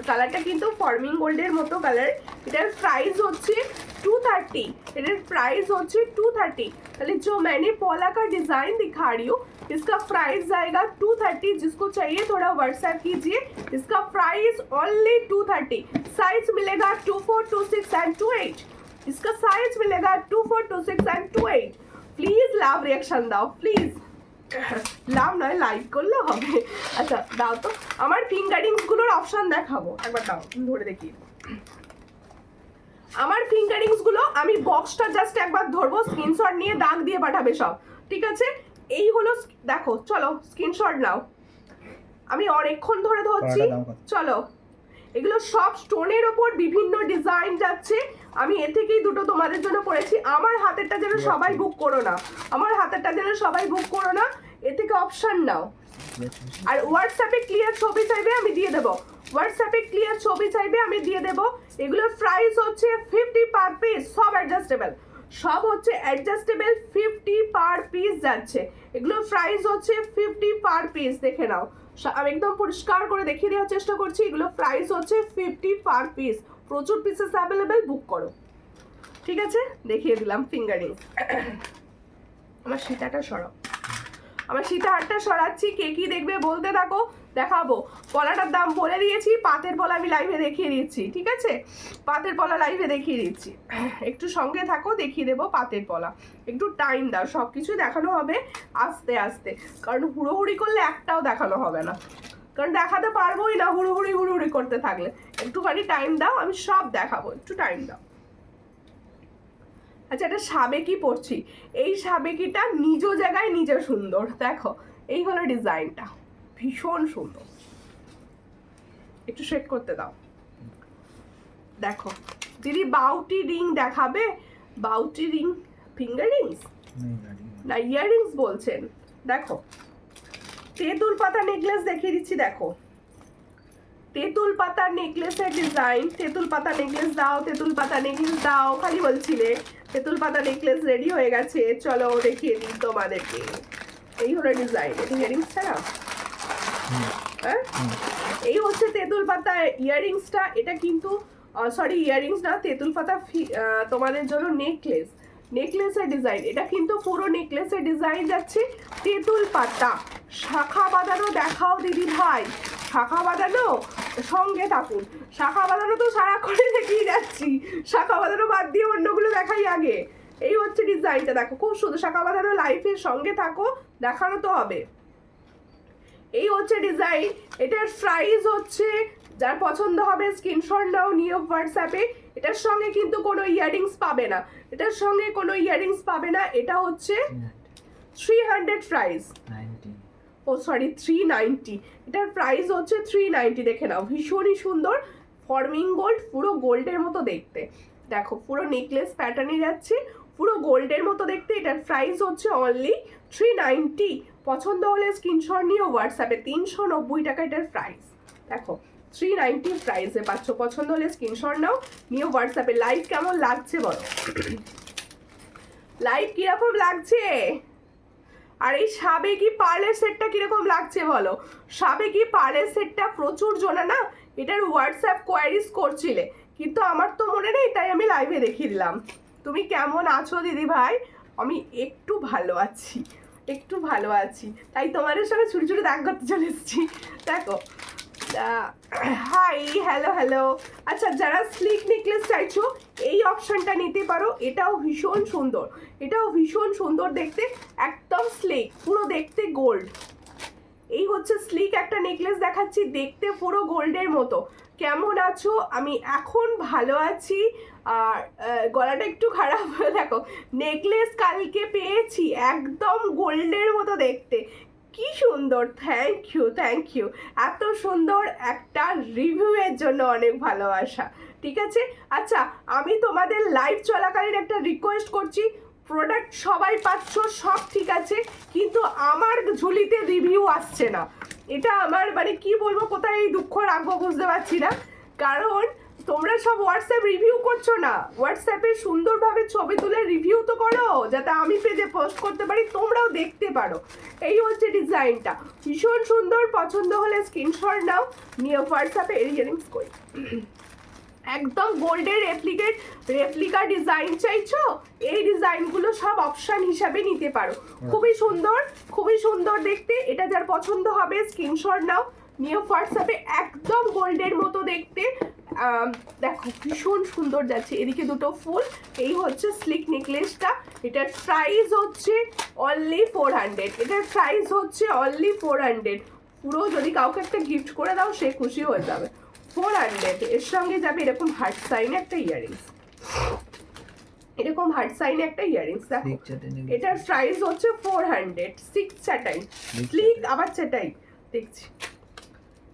কালারটা কিন্তু ফর্মিং গোল্ডের মতো কালার। এটার প্রাইস হচ্ছে 230, এটার প্রাইস হচ্ছে 230, তাহলে जो मैंने पौला का डिजाइन दिखा रही हूँ इसका प्राइस जाएगा 230, जिसको चाहिए थोड़ा व्हाट्सएप कीजिए, इसका प्राइस ओनली 230। साइज मिलेगा 24, 26 एंड 28, इसका साइज मिलेगा 24, 26 एंड 28। प्लीज लाभ रिएक्शन दाओ, प्लीज লাভ নয় লাইক করলে হবে। আচ্ছা দাও তো, আমার ফিঙ্গারিংস গুলোর অপশন দেখাবো, একবার দাও ধরে দেখি। আমার ফিঙ্গারিংস গুলো আমি বক্সটা জাস্ট একবার ধরবো, স্ক্রিনশট নিয়ে দাগ দিয়ে পাঠাবে সব, ঠিক আছে? এই হলো, দেখো চলো স্ক্রিনশট নাও। আমি অনেকক্ষণ ধরে ধরছি। পরাটার দাম কত? চলো, এগুলো সব স্টোনের ওপর বিভিন্ন ডিজাইন যাচ্ছে। আমি এ থেকেই দুটো তোমাদের জন্য করেছি। আমার হাতেরটা যেন সবাই বুক করো না, আমার হাতেরটা যেন সবাই বুক করো না, এ থেকে অপশন নাও। আর হোয়াটসঅ্যাপে ক্লিয়ার ছবি চাইবে আমি দিয়ে দেবো, হোয়াটসঅ্যাপে ক্লিয়ার ছবি চাইবে আমি দিয়ে দেবো। এগুলোর প্রাইস হচ্ছে 50 পার পিস, সব অ্যাডজাস্টেবল, সব হচ্ছে অ্যাডজাস্টেবল, 50 পার পিস যাচ্ছে। এগুলোর প্রাইস হচ্ছে 50 পার পিস, দেখে নাও। আমি একদম পরিষ্কার করে দেখিয়ে দেওয়ার চেষ্টা করছি। এগুলো প্রাইস হচ্ছে 50 পার পিস, প্রচুর পিসেস অ্যাভেলেবেল, বুক করো। ঠিক আছে, দেখিয়ে দিলাম ফিঙ্গারিং। আমার সীতাটা সরাও, আমার সীতাহারটা সরাচ্ছি। কে কি দেখবে বলতে থাকো, দেখাবো। পলাটার দাম বলে দিয়েছি, পাতের পলা আমি লাইভে দেখিয়ে দিচ্ছি। ঠিক আছে, পাতের পলা লাইভে দেখিয়ে দিচ্ছি, একটু সঙ্গে থাকো, দেখিয়ে দেবো পাতের পলা। একটু টাইম দাও, সব কিছু দেখানো হবে আস্তে আস্তে, কারণ হুড়োহুড়ি করলে একটাও দেখানো হবে না, কারণ দেখাতে পারবোই না হুড়োহুড়ি করতে থাকলে। একটুখানি টাইম দাও, আমি সব দেখাবো, একটু টাইম দাও। আচ্ছা, এটা সাবেকি পড়ছি, এই সাবেকিটা নিজ জায়গায় নিজে সুন্দর। দেখো, এই হলো ডিজাইনটা, ভীষণ সুন্দর। একটু শেড করতে দাও। দেখো দিদি, বাউটি রিং দেখাবে? বাউটি রিং, ফিঙ্গার রিংস না ইয়াররিংস বলছেন? দেখো, তেঁতুল পাতা নেকলেস দেখিয়ে দিচ্ছি। দেখো, তেঁতুল পাতার নেকলেসের ডিজাইন। তেঁতুল পাতা নেকলেস দাও, তেঁতুল পাতা নেকলেস দাও, খালি বলছিলে। তেঁতুল পাতা নেকলেস রেডি হয়ে গেছে, চলো দেখিয়ে দিই তোমাদেরকে। এই হলো ডিজাইন, এটা ইয়ারিংসটা না? হ্যাঁ, এই হচ্ছে তেঁতুল পাতা ইয়ারিংসটা। এটা কিন্তু সরি, ইয়ারিংস না, তেঁতুল পাতা তোমাদের জন্য নেকলেস, নেকলেসের ডিজাইন। এটা কিন্তু পুরো নেকলেসের ডিজাইন যাচ্ছে, তেঁতুল পাতা। শাখা বাঁধানো দেখাও দিদি ভাই, শাখা বাঁধানো, সঙ্গে থাকুন। শাখা বাঁধানো তো সারাক্ষণে দেখিয়ে যাচ্ছি, শাখা বাঁধানো বাদ দিয়ে অন্যগুলো দেখাই আগে। এই হচ্ছে ডিজাইনটা, দেখো খুব সুন্দর। শাখা বাঁধানো লাইফের সঙ্গে থাকো, দেখানো তো হবে। এই হচ্ছে ডিজাইন। এটার প্রাইস হচ্ছে, যার পছন্দ হবে স্ক্রিনশট নাও, নিয়ে হোয়াটসঅ্যাপে। এটার সঙ্গে কিন্তু কোনো ইয়াররিংস পাবে না, এটার সঙ্গে কোনো ইয়াররিংস পাবে না। এটা হচ্ছে 300 প্রাইস, ও সরি 390। এটার প্রাইস হচ্ছে 390। দেখে নাও, ভীষণই সুন্দর, ফর্মিং গোল্ড, পুরো গোল্ডের মতো দেখতে। দেখো, পুরো নেকলেস প্যাটার্নে যাচ্ছে, পুরো গোল্ডের মতো দেখতে। এটার প্রাইস হচ্ছে অনলি 390। পছন্দ হলে স্ক্রিনশট নিয়ে হোয়াটসঅ্যাপে, 390 টাকা এটার প্রাইস। দেখো, 390 প্রাইসে পাচ্ছ। পছন্দ হলে স্ক্রিনশট নাও, নিয়ে হোয়াটসঅ্যাপে। লাইভ কেমন লাগছে বলো, লাইভ কিরকম লাগছে? আর এই সাবেকি পার্লের সেটটা কিরকম লাগছে বলো? সাবেকি পার্লের সেটটা প্রচুর জনা না এটার হোয়াটসঅ্যাপ কোয়ারিজ করছিলে, কিন্তু আমার তো মনে নেই, তাই আমি লাইভে দেখিয়ে দিলাম। তুমি কেমন আছো দিদি ভাই? আমি একটু ভালো আছি, একটু ভালো আছি, তাই তোমাদের সঙ্গে ছুটি ছুটি দেখা করতে চলে এসেছি। দেখো, হাই, হ্যালো হ্যালো। আচ্ছা, যারা স্লিক নেকলেস চাইছো এই অপশনটা নিতে পারো, এটাও ভীষণ সুন্দর, এটাও ভীষণ সুন্দর দেখতে, একদম স্লিক, পুরো দেখতে গোল্ড। এই হচ্ছে স্লিক একটা নেকলেস দেখাচ্ছি, দেখতে পুরো গোল্ডের মতো। কেমন আছো? আমি এখন ভালো আছি। আর গলাটা একটু খারাপ, দেখো নেকলেস কালকে পেয়েছি, একদম গোল্ডের মতো দেখতে, কি সুন্দর। Thank you, thank you. এত সুন্দর একটা রিভিউয়ের জন্য অনেক ভালোবাসা। ঠিক আছে, আচ্ছা আমি তোমাদের লাইভ চলাকালীন একটা রিকোয়েস্ট করছি, প্রোডাক্ট সবাই পাচ্ছ, সব ঠিক আছে, কিন্তু আমার ঝুলিতে রিভিউ আসছে না। এটা আমার মানে কি বলবো, কোথায় এই দুঃখ রাখবো বুঝতে পারছি না, কারণ তোমরা সব হোয়াটসঅ্যাপ রিভিউ করছো না। হোয়াটসঅ্যাপে সুন্দরভাবে ছবি তুলে রিভিউ তো করো, যাতে আমি পেজে পোস্ট করতে পারি, তোমরাও দেখতে পারো। এই হচ্ছে ডিজাইনটা, ভীষণ সুন্দর। পছন্দ হলে স্ক্রিনশট নাও, নিয়ে হোয়াটসঅ্যাপে ইয়াররিংস করি। একদম গোল্ডের রেপ্লিকা ডিজাইন চাইছো, এই ডিজাইনগুলো সব অপশন হিসাবে নিতে পারো। খুবই সুন্দর, খুবই সুন্দর দেখতে। এটা যার পছন্দ হবে স্ক্রিনশট নাও, নিয়ে হোয়াটসঅ্যাপে। একদম গোল্ডের মতো দেখতে, দেখো ভীষণ সুন্দর যাচ্ছে। এদিকে দুটো ফুল। এই হচ্ছে স্লিক নেকলেসটা, এটার প্রাইস হচ্ছে অনলি 400। এটার প্রাইস হচ্ছে অনলি 400। পুরো যদি কাউকে একটা গিফট করে দাও, সে খুশি হয়ে যাবে। 400। এর সঙ্গে যাবে এরকম হার্ট সাইনে একটা ইয়াররিংস, এরকম হার্ট সাইনে একটা ইয়াররিংস। দেখো, এটার প্রাইস হচ্ছে 400। 6 চাটাই, স্লিক আবার চাটাই দেখছি।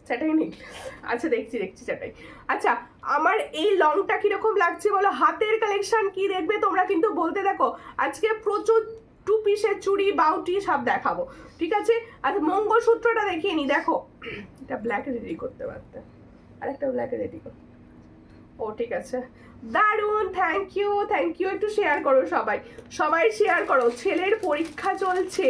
চাটাই নেকলেস, আচ্ছা দেখছি চাটাই। আচ্ছা আমার এই লংটা কিরকম লাগছে বলো, হাতের কালেকশন কি দেখবে তোমরা কিন্তু বলতে দেখো, আজকে প্রচুর টু পিসের চুড়ি বাউটি সব দেখাবো, ঠিক আছে। আচ্ছা মঙ্গলসূত্রটা দেখিয়ে নি, দেখো এটা ব্ল্যাকে রেডি করতে পারতে, আরেকটা ব্ল্যাকে রেডি কর, ও ঠিক আছে, দারুন, থ্যাংক ইউ একটু শেয়ার করো সবাই শেয়ার করো। ছেলের পরীক্ষা চলছে,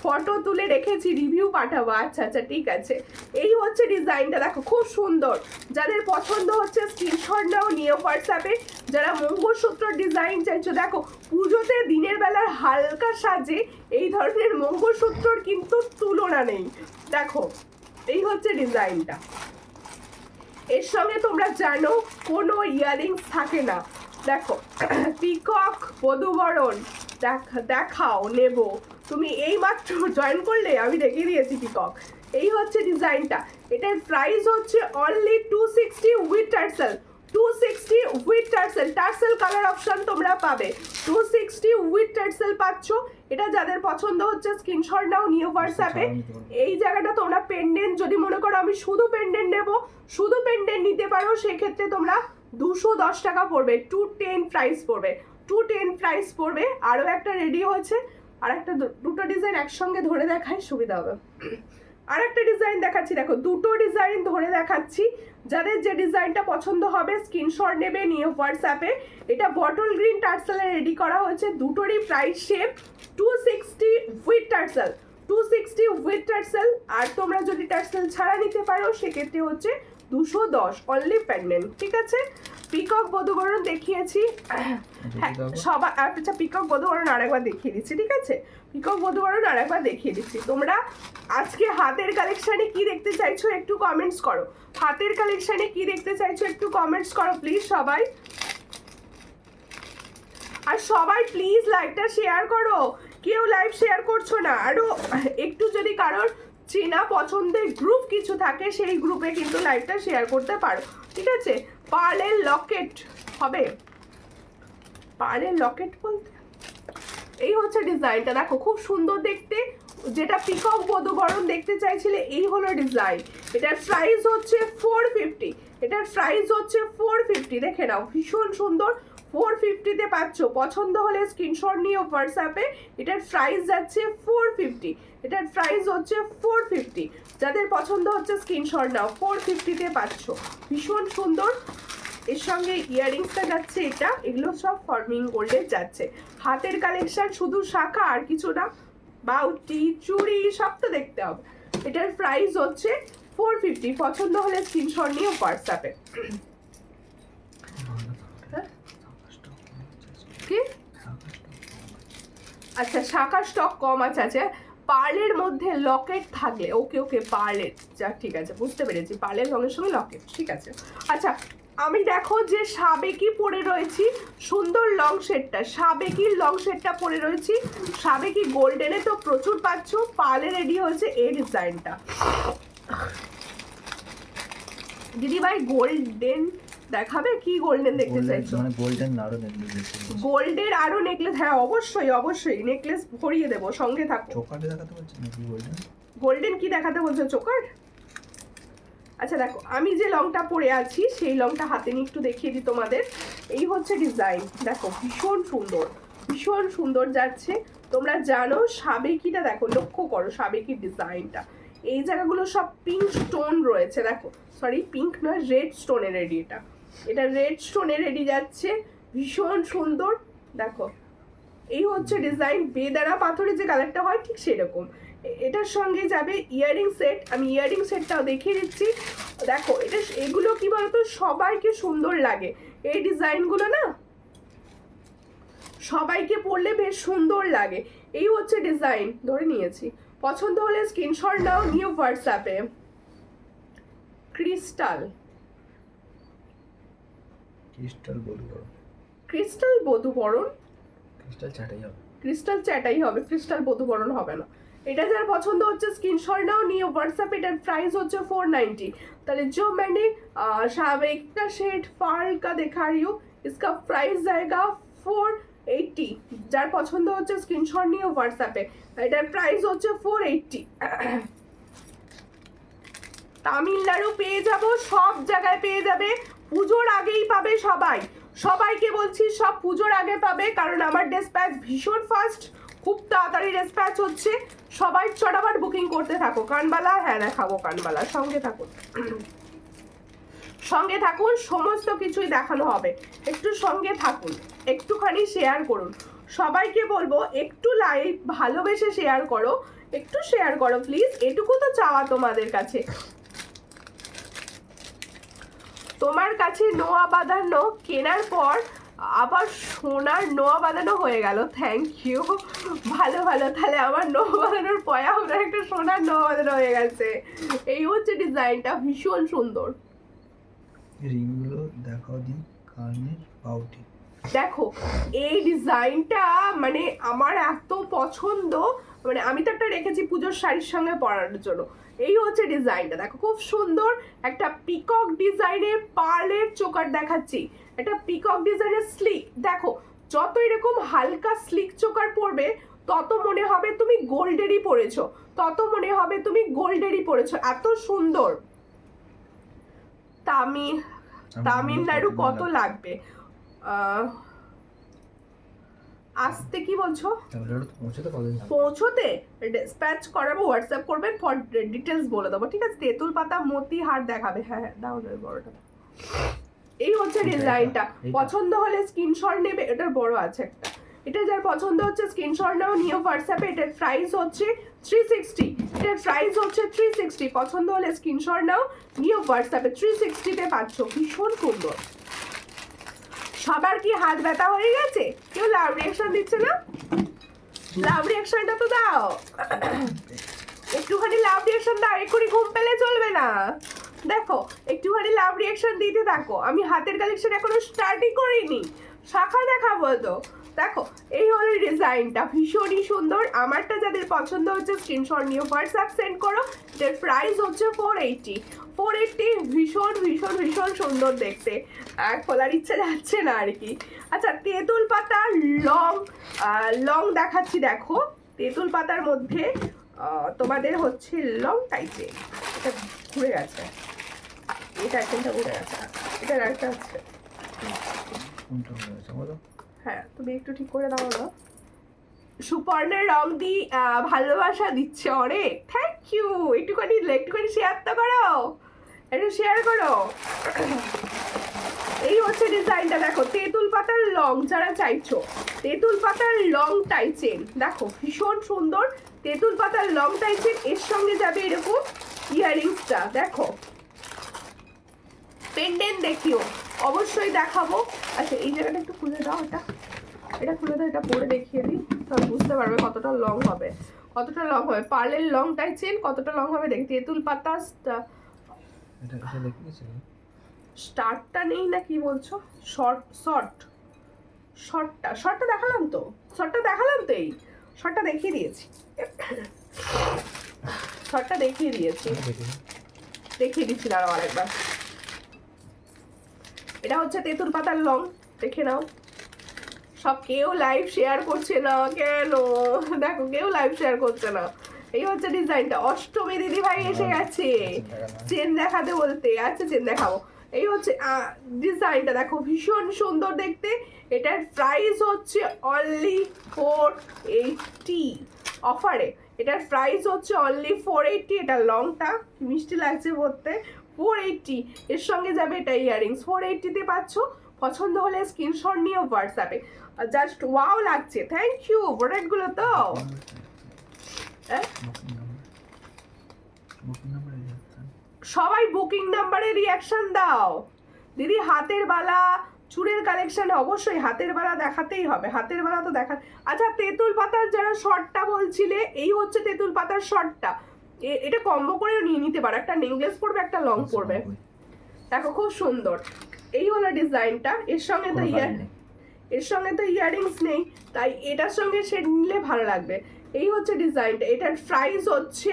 ফটো তুলে রেখেছি, রিভিউ পাঠাবো, আচ্ছা ঠিক আছে। এই হচ্ছে ডিজাইনটা, দেখো খুব সুন্দর, যাদের পছন্দ হচ্ছে স্ক্রিনশট নাও, নিয়ে হোয়াটসঅ্যাপে। যারা মঙ্গলসূত্র ডিজাইন চাইছো, দেখো পুজোতে দিনের বেলার হালকা সাজে এই ধরনের মঙ্গলসূত্রর কিন্তু তুলনা নেই। দেখো এই হচ্ছে ডিজাইনটা, এর সঙ্গে তোমরা জানো কোনো ইয়ারিংস থাকে না। দেখো পিকক বধূবরণ, দেখাও নেব, তুমি এই মাত্র জয়েন করলে আমি দেখিয়ে দিয়েছি পিকক। এই হচ্ছে ডিজাইনটা, এটার প্রাইস হচ্ছে only 260 with tassel, 260 with tassel, tassel colour option তোমরা পাবে, 260 উইথ টার্সেল পাচ্ছ। এটা যাদের পছন্দ হচ্ছে স্ক্রিনশট নাও, নিয়ে হোয়াটসঅ্যাপে। এই জায়গাটা তোমরা পেন্ডেন্ট, যদি মনে করো আমি শুধু পেন্ডেন্ট নেব, শুধু পেন্ডেন্ট নিতে পারো, সেক্ষেত্রে তোমরা 210 টাকা পড়বে, 210 প্রাইস পড়বে, 210 প্রাইস পড়বে। আরও একটা রেডি হয়েছে, আর একটা দুটো ডিজাইন একসঙ্গে ধরে দেখাই সুবিধা হবে। আর একটা ডিজাইন দেখাচ্ছি, দেখো দুটো ডিজাইন ধরে দেখাচ্ছি, যাদের যে ডিজাইনটা পছন্দ হবে স্ক্রিনশট নেবে, নিয়ে হোয়াটসঅ্যাপে। এটা বটল গ্রিন টার্সেলে রেডি করা হয়েছে, দুটোরই price same, 260 with tassel, 260 with tassel. আর তোমরা যদি টার্সেল ছাড়া নিতে পারো সেক্ষেত্রে হচ্ছে 210 অনলি পেন্ডেন্ট, ঠিক আছে। পিকক বধূবরণ দেখিয়েছি, হ্যাঁ সবাই, আচ্ছা পিকক বধূবরণ আরেকবার দেখিয়ে দিচ্ছি, ঠিক আছে, পিকক বধূবরণ আরেকবার দেখিয়ে দিচ্ছি। তোমরা আজকে হাতের কালেকশানে কি দেখতে চাইছো একটু কমেন্টস করো, হাতের কালেকশানে কি দেখতে চাইছো একটু কমেন্টস করো প্লিজ সবাই। আর সবাই প্লিজ লাইভটা শেয়ার করো, কেউ লাইভ শেয়ার করছো না। আরও একটু যদি কারোর চেনা পছন্দের গ্রুপ কিছু থাকে সেই গ্রুপে কিন্তু লাইভটা শেয়ার করতে পারো, ঠিক আছে। পার্লের লকেট হবে, পার্লের লকেট বলতে এই হচ্ছে ডিজাইনটা, দেখো খুব সুন্দর দেখতে, যেটা পিকক বধূবরণ দেখতে চাইছিলে এই হলো ডিজাইন। এটার প্রাইস হচ্ছে 450, এটার প্রাইস হচ্ছে 450, দেখে নাও ভীষণ সুন্দর, 450-তে পাচ্ছ। পছন্দ হলে স্ক্রিনশট নিয়ে হোয়াটসঅ্যাপে, এটার প্রাইস যাচ্ছে 450, এটার প্রাইস হচ্ছে 450। যাদের পছন্দ হচ্ছে স্ক্রিনশট নাও, 450-তে পাচ্ছ, ভীষণ সুন্দর। এর সঙ্গে ইয়াররিংসটা যাচ্ছে, এটা এগুলো সব ফর্মিং গোল্ডের যাচ্ছে। হাতের কালেকশন শুধু শাখা আর কিছু না, বাউটি চুড়ি সব তো দেখতে হবে। এটার প্রাইস হচ্ছে 450, পছন্দ হলে স্ক্রিনশট নিয়ে হোয়াটসঅ্যাপে। কি আচ্ছা শাখার স্টক কম আছে, আচ্ছা পার্লের মধ্যে লকেট থাকলে ওকে পার্লের, যা ঠিক আছে বুঝতে পেরেছি, পার্লের রঙের সঙ্গে লকেট, ঠিক আছে। আচ্ছা আমি দেখো যে সাবেকি পরে রয়েছি, সুন্দর লং শেডটা, সাবেকির লং শেডটা পরে রয়েছি, সাবেকি গোল্ডেনে তো প্রচুর পাচ্ছ, পার্লে রেডি হয়েছে এই ডিজাইনটা। দিদি ভাই গোল্ডেন দেখাবে, কি গোল্ডেন দেখতে চাইছো? মানে গোল্ডেন আরো নেকলেস, গোল্ডের আরো নেকলেস, হ্যাঁ অবশ্যই নেকলেস ভরিয়ে দেবো, সঙ্গে থাকো। চোকারে দেখাতে বলছেন নাকি গোল্ডেন? গোল্ডেন কি দেখাতে বলছো, চোকার? আচ্ছা দেখো আমি যে লংটা পরে আছি সেই লংটা হাতে নিয়ে একটু দেখিয়ে দিই তোমাদের। এই হচ্ছে ডিজাইন, দেখো ভীষণ সুন্দর যাচ্ছে। তোমরা জানো সাবেকিটা, দেখো লক্ষ্য করো সাবেকির ডিজাইনটা, এই জায়গাগুলো সব পিঙ্ক স্টোন রয়েছে, দেখো সরি পিঙ্ক নয় রেড স্টোনে রেডি, এটা রেড স্টোনে রেডি যাচ্ছে, ভীষণ সুন্দর। দেখো এই হচ্ছে ডিজাইন, বেদানা পাথরের যে কালারটা হয় ঠিক সেরকম। এটার সঙ্গে যাবে ইয়ারিং সেট, আমি ইয়ারিং সেটটাও দেখিয়ে দিচ্ছি। দেখো এটা এগুলো কি বলতো সবাইকে সুন্দর লাগে, এই ডিজাইনগুলো না সবাইকে পরলে বেশ সুন্দর লাগে। এই হচ্ছে ডিজাইন, ধরে নিয়েছি, পছন্দ হলে স্ক্রিনশট নাও, নিউ হোয়াটসঅ্যাপে। ক্রিস্টাল বধূবরণ, ক্রিস্টাল চ্যাটাই হবে, ক্রিস্টাল বধূবরণ হবে না। এটা যার পছন্দ হচ্ছে স্ক্রিনশট নাও, নিয়ে হোয়াটসঅ্যাপ। এটার প্রাইস হচ্ছে 490। তাহলে जो मैंने सावेक का शेड फाल का दिखा रही हूँ, इसका प्राइस जाएगा 480। যার পছন্দ হচ্ছে স্ক্রিনশট নিয়ে হোয়াটসঅ্যাপে, এটার প্রাইস হচ্ছে 480। তামিলনাড়ু পেয়ে যাব, সব জায়গায় পেয়ে যাবে, পুজোর আগেই পাবে সবাই। সবাইকে বলছি সব পুজোর আগে পাবে, কারণ আমার ডিসপ্যাচ ভীষণ ফাস্ট, খুব তাড়াতাড়ি ডিসপ্যাচ হচ্ছে। সবাই চটাপট বুকিং করতে থাকো। কানবালা, হ্যাঁ দেখাবো কানবালা, সঙ্গে থাকুন সঙ্গে থাকুন, সমস্ত কিছুই দেখানো হবে। একটু সঙ্গে থাকুন, একটুখানি শেয়ার করুন। সবাইকে বলবো একটু লাইভ ভালোবেসে শেয়ার করো, একটু শেয়ার করো প্লিজ, এটুকু তো চাওয়া তোমাদের কাছে। তোমার কাছে নোয়া বাঁধানো কেনার পর আবার সোনার নোয়া বাঁধানো হয়ে গেল, থ্যাংক ইউ। ভালো ভালো, তাহলে আমার নোয়া বাঁধানোর পয়া ওনার একটা সোনার নোয়া বাঁধানো হয়ে গেছে। এই হচ্ছে ডিজাইনটা, ভীষণ সুন্দর। রিংগুলো দেখাও দিন, কানের পাউটি। দেখো এই ডিজাইনটা মানে আমার এত পছন্দ, মানে আমি তো একটা রেখেছি পুজোর শাড়ির সঙ্গে পরার জন্য। এই হচ্ছে ডিজাইনটা, দেখো খুব সুন্দর একটা পিকক ডিজাইনের পার্লের চোকার দেখাচ্ছি, একটা পিকক ডিজাইনের স্লিক। দেখো যত এরকম হালকা স্লিক চোকার পরবে তত মনে হবে তুমি গোল্ডেরই পরেছো, তত মনে হবে তুমি গোল্ডেরই পরেছো, এত সুন্দর। তামিলনাড়ু কত লাগবে? আসতে কি বলছো? পৌঁছোতে ডিসপ্যাচ করাবো, হোয়াটসঅ্যাপ করবেন, ফর ডিটেলস বলে দেবো, ঠিক আছে? তেঁতুল পাতা মতি হার দেখাবে, হ্যাঁ দাও না বড়টা। এই হচ্ছে ডিজাইনটা, পছন্দ হলে স্ক্রিনশট নেবে, এটার বড় আছে একটা। এটা যার পছন্দ হচ্ছে স্ক্রিনশট নাও, নিয়ে হোয়াটসঅ্যাপে। এটার প্রাইস হচ্ছে 360, এটার প্রাইস হচ্ছে 360। পছন্দ হলে স্ক্রিনশট নাও, নিয়ে হোয়াটসঅ্যাপে। 360-তে পাচ্ছ, ভীষণ সুন্দর। সবার কি হাত ব্যথা হয়ে গেছে? কেউ লাভ রিঅ্যাকশন দিচ্ছে না? লাভ রিঅ্যাকশনটা তো দাও, একটুখানি লাভ রিঅ্যাকশন দাও, এক্ষুনি ঘুম পেলে চলবে না। দেখো একটুখানি লাভ রিঅ্যাকশন দিতে থাকো, আমি হাতের কালেকশন এখনো স্টার্টই করিনি, শাখা দেখাবো তো। দেখো এই হলো ডিজাইনটা, ভীষণই সুন্দর। আমারটা যাদের পছন্দ হচ্ছে স্ক্রিনশট নিয়ে হোয়াটসঅ্যাপ সেন্ড করো। এটার প্রাইস হচ্ছে 480। ভীষণ ভীষণ ভীষণ সুন্দর দেখতে, আর খোলার ইচ্ছে যাচ্ছে না আর কি। আচ্ছা তেঁতুল পাতা লং দেখাচ্ছি, দেখো তেঁতুল পাতার মধ্যে তোমাদের হচ্ছে লং টাইপের, এটা ঘুরে গেছে, এটা এখানটা ঘুরে গেছে, এটা একটা আছে। হ্যাঁ তুমি একটু ঠিক করে দাও না। সুপর্ণের রং দি ভালোবাসা দিচ্ছে অনেক, থ্যাংক ইউ। একটুখানি শেয়ার তো করো, একটু শেয়ার করো। এই হচ্ছে ডিজাইনটা, দেখো তেঁতুল পাতার লং, যারা চাইছো তেঁতুল পাতার লং টাই চেন, দেখো ভীষণ সুন্দর। তেঁতুল পাতার লং টাই চেন, এর সঙ্গে যাবে এরকম ইয়াররিংসটা, দেখো পেন্ডেন্ট দেখিও, অবশ্যই দেখাবো। আচ্ছা এই জায়গাটা একটু খুলে দাও, এটা খুলে দাও, এটা পরে দেখিয়ে দিই, তাহলে বুঝতে পারবে কতটা লং হবে, কতটা লং হবে। পার্লের লং টাই চেন কতটা লং হবে দেখ। তেঁতুল পাতা স্টার্টটা নেই না কি বলছো? শর্টটা দেখালাম তো, এই শর্টটা দেখিয়ে দিয়েছি, দেখিয়ে দিচ্ছি আরো আরেকবার। এটা হচ্ছে তেঁতুল পাতার লং, দেখে নাও। সব কেউ লাইভ শেয়ার করছে না কেন? দেখো কেউ লাইভ শেয়ার করছে না। এই হচ্ছে ডিজাইনটা। অষ্টমী দিদি ভাই এসে গেছে, চেন দেখাতে বলতে, আচ্ছা চেন দেখাবো। এই হচ্ছে ডিজাইনটা, দেখো ভীষণ সুন্দর দেখতে। এটার প্রাইস হচ্ছে অনলি 480 অফারে। এটার প্রাইস হচ্ছে অনলি 480। এটা লংটা মিষ্টি লাগছে বলতে, 480। এর সঙ্গে যাবে এটা ইয়াররিংস, 480-তে পাচ্ছ। পছন্দ হলে স্ক্রিনশট নিয়ে হোয়াটসঅ্যাপে। জাস্ট ওয়াও লাগছে, থ্যাংক ইউ। প্রোডাক্টগুলো তো সবাই বুকিং নাম্বারে রিঅ্যাকশন দাও। দিদি হাতের বালা চুড়ের কালেকশন, অবশ্যই হাতের বালা দেখাতেই হবে, হাতের বালা তো দেখা। আচ্ছা তেঁতুল পাতার যারা শর্টটা বলছিলে, এই হচ্ছে তেঁতুল পাতার শর্টটা, এটা কম্বো করেও নিয়ে নিতে পারো, একটা নেকলেস পরবে একটা লং পরবে, দেখো খুব সুন্দর। এই হলো ডিজাইনটা। এর সঙ্গে তো ইয়াররিংস নেই, তাই এটার সঙ্গে সেট নিলে ভালো লাগবে। এই হচ্ছে ডিজাইনটা। এটার প্রাইস হচ্ছে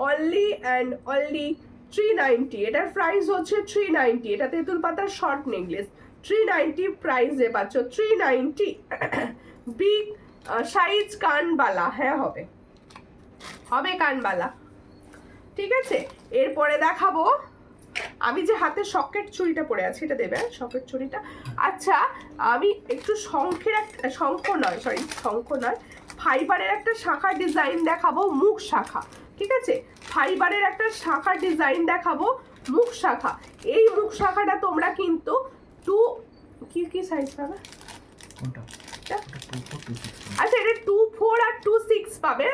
অনলি অ্যান্ড অনলি 390। এটার প্রাইস হচ্ছে 390। এটা তেঁতুল পাতার শর্ট নেকলেস, 390 প্রাইসে পাচ্ছ, 390। বিগ সাইজ কানবালা, হ্যাঁ হবে কানবালা। ঠিক আছে, এরপরে দেখাবো আমি যে হাতে সকেট চুড়িটা পরে আছি, এটা দেবে সকেট চুড়িটা। আচ্ছা, আমি একটু শঙ্খ নয়, ফাইবারের একটা শাখা ডিজাইন দেখাবো, মুখ শাখা। ঠিক আছে, ফাইবারের একটা শাখা ডিজাইন দেখাবো, মুখ শাখা। এই মুখ শাখাটা তোমরা কিন্তু কি সাইজ পাবে? আচ্ছা, এটা 24 আর 26 পাবে।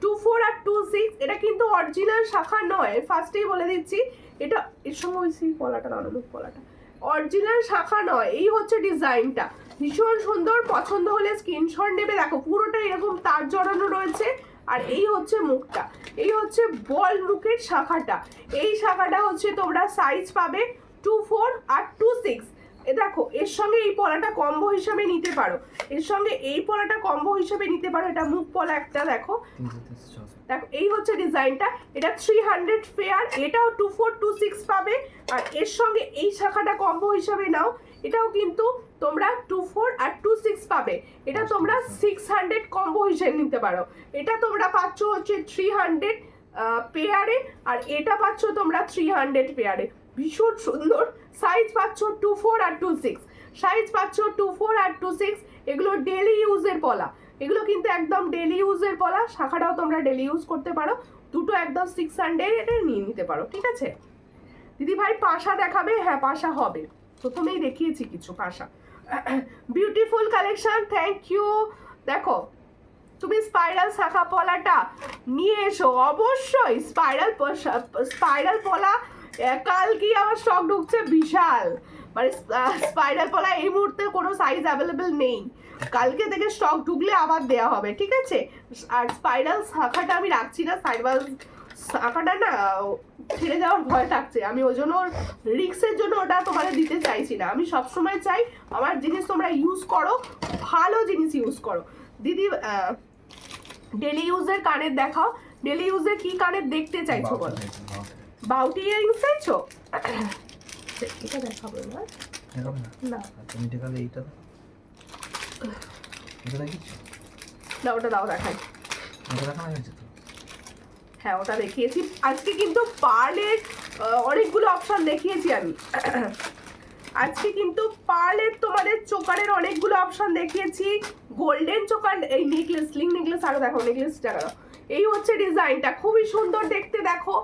24 আর 26 এটা কিন্তু অরিজিনাল শাখা নয়, ফার্স্টেই বলে দিচ্ছি। এটা এর সঙ্গে ওই সেই পলাটা দাঁড়ানো, মুখ পলাটা অরিজিনাল শাখা নয়। এই হচ্ছে ডিজাইনটা, ভীষণ সুন্দর। পছন্দ হলে স্ক্রিনশট নেবে। দেখো পুরোটা এরকম তার জড়ানো রয়েছে। আর এই হচ্ছে মুখটা, এই হচ্ছে বল মুখের শাখাটা। এই শাখাটা হচ্ছে তোমরা সাইজ পাবে 24 আর 26। এ দেখো, এর সঙ্গে এই পলাটা কম্বো হিসাবে নিতে পারো, এর সঙ্গে এই পলাটা কম্বো হিসাবে নিতে পারো। এটা মুখ পলা একটা, দেখো দেখো এই হচ্ছে ডিজাইনটা। এটা 300 পেয়ার, এটাও 24 26 পাবে। আর এর সঙ্গে এই শাখাটা কম্বো হিসাবে নাও, এটাও কিন্তু তোমরা 24 আর 26 পাবে। এটা তোমরা 600 কম্বো হিসেবে নিতে পারো। এটা তোমরা পাচ্ছ হচ্ছে 300 পেয়ারে, আর এটা পাচ্ছ তোমরা 300 পেয়ারে। ভীষণ সুন্দর। সাইজ পাচ্ছ 24 আর 26, সাইজ পাচ্ছ 24 আর 26। এগুলো ডেলি ইউজের পলা, এগুলো কিন্তু একদম ডেলি ইউজের পলা। শাখাটাও তোমরা ডেলি ইউজ করতে পারো। দুটো একদম 600 এটা নিয়ে নিতে পারো। ঠিক আছে দিদি ভাই, পাশা দেখাবে? হ্যাঁ, পাশা হবে, প্রথমেই দেখিয়েছি কিছু পাশা। Beautiful collection, thank you. দেখো, তুমি স্পাইরাল শাখা পলাটা নিয়ে এসো অবশ্যই। স্পাইরাল পলা কালকে আমার স্টক ঢুকছে বিশাল, মানে স্পাইরাল পলা এই মুহূর্তে কোনো সাইজ অ্যাভেলেবেল নেই। কালকে থেকে স্টক ঢুকলে আবার দেয়া হবে। ঠিক আছে, আর স্পাইরাল শাখাটা আমি রাখছি না, স্পাইরাল শাখাটা না ছেড়ে যাওয়ার ভয় থাকছে। আমি ওই জন্য রিক্সের জন্য ওটা তোমাদের দিতে চাইছি না। আমি সবসময় চাই আমার জিনিস তোমরা ইউজ করো, ভালো জিনিস ইউজ করো। দিদি ডেলি ইউজের কানের দেখাও। ডেলি ইউজের কি কানের দেখতে চাইছো বলো? বাউটি ইয়ারিংস চাইছো? এটা দেখাবো না, না তুমি দেখালে এইটা এটা দেখিয়েছো না, ওটা দাও দেখাই। এটা দেখানো হয়েছে তো? হ্যাঁ, ওটা দেখিয়েছি। আজকে কিন্তু পার্লের অনেকগুলো অপশন দেখিয়েছি আমি। আজকে কিন্তু পার্লের তোমাদের চোকারের অনেকগুলো অপশন দেখিয়েছি। গোল্ডেন চোকার, এই নেকলেস, স্লিং নেকলেস আরো দেখো, নেকলেসটা দেখো। এই হচ্ছে ডিজাইনটা, খুবই সুন্দর দেখতে। দেখো,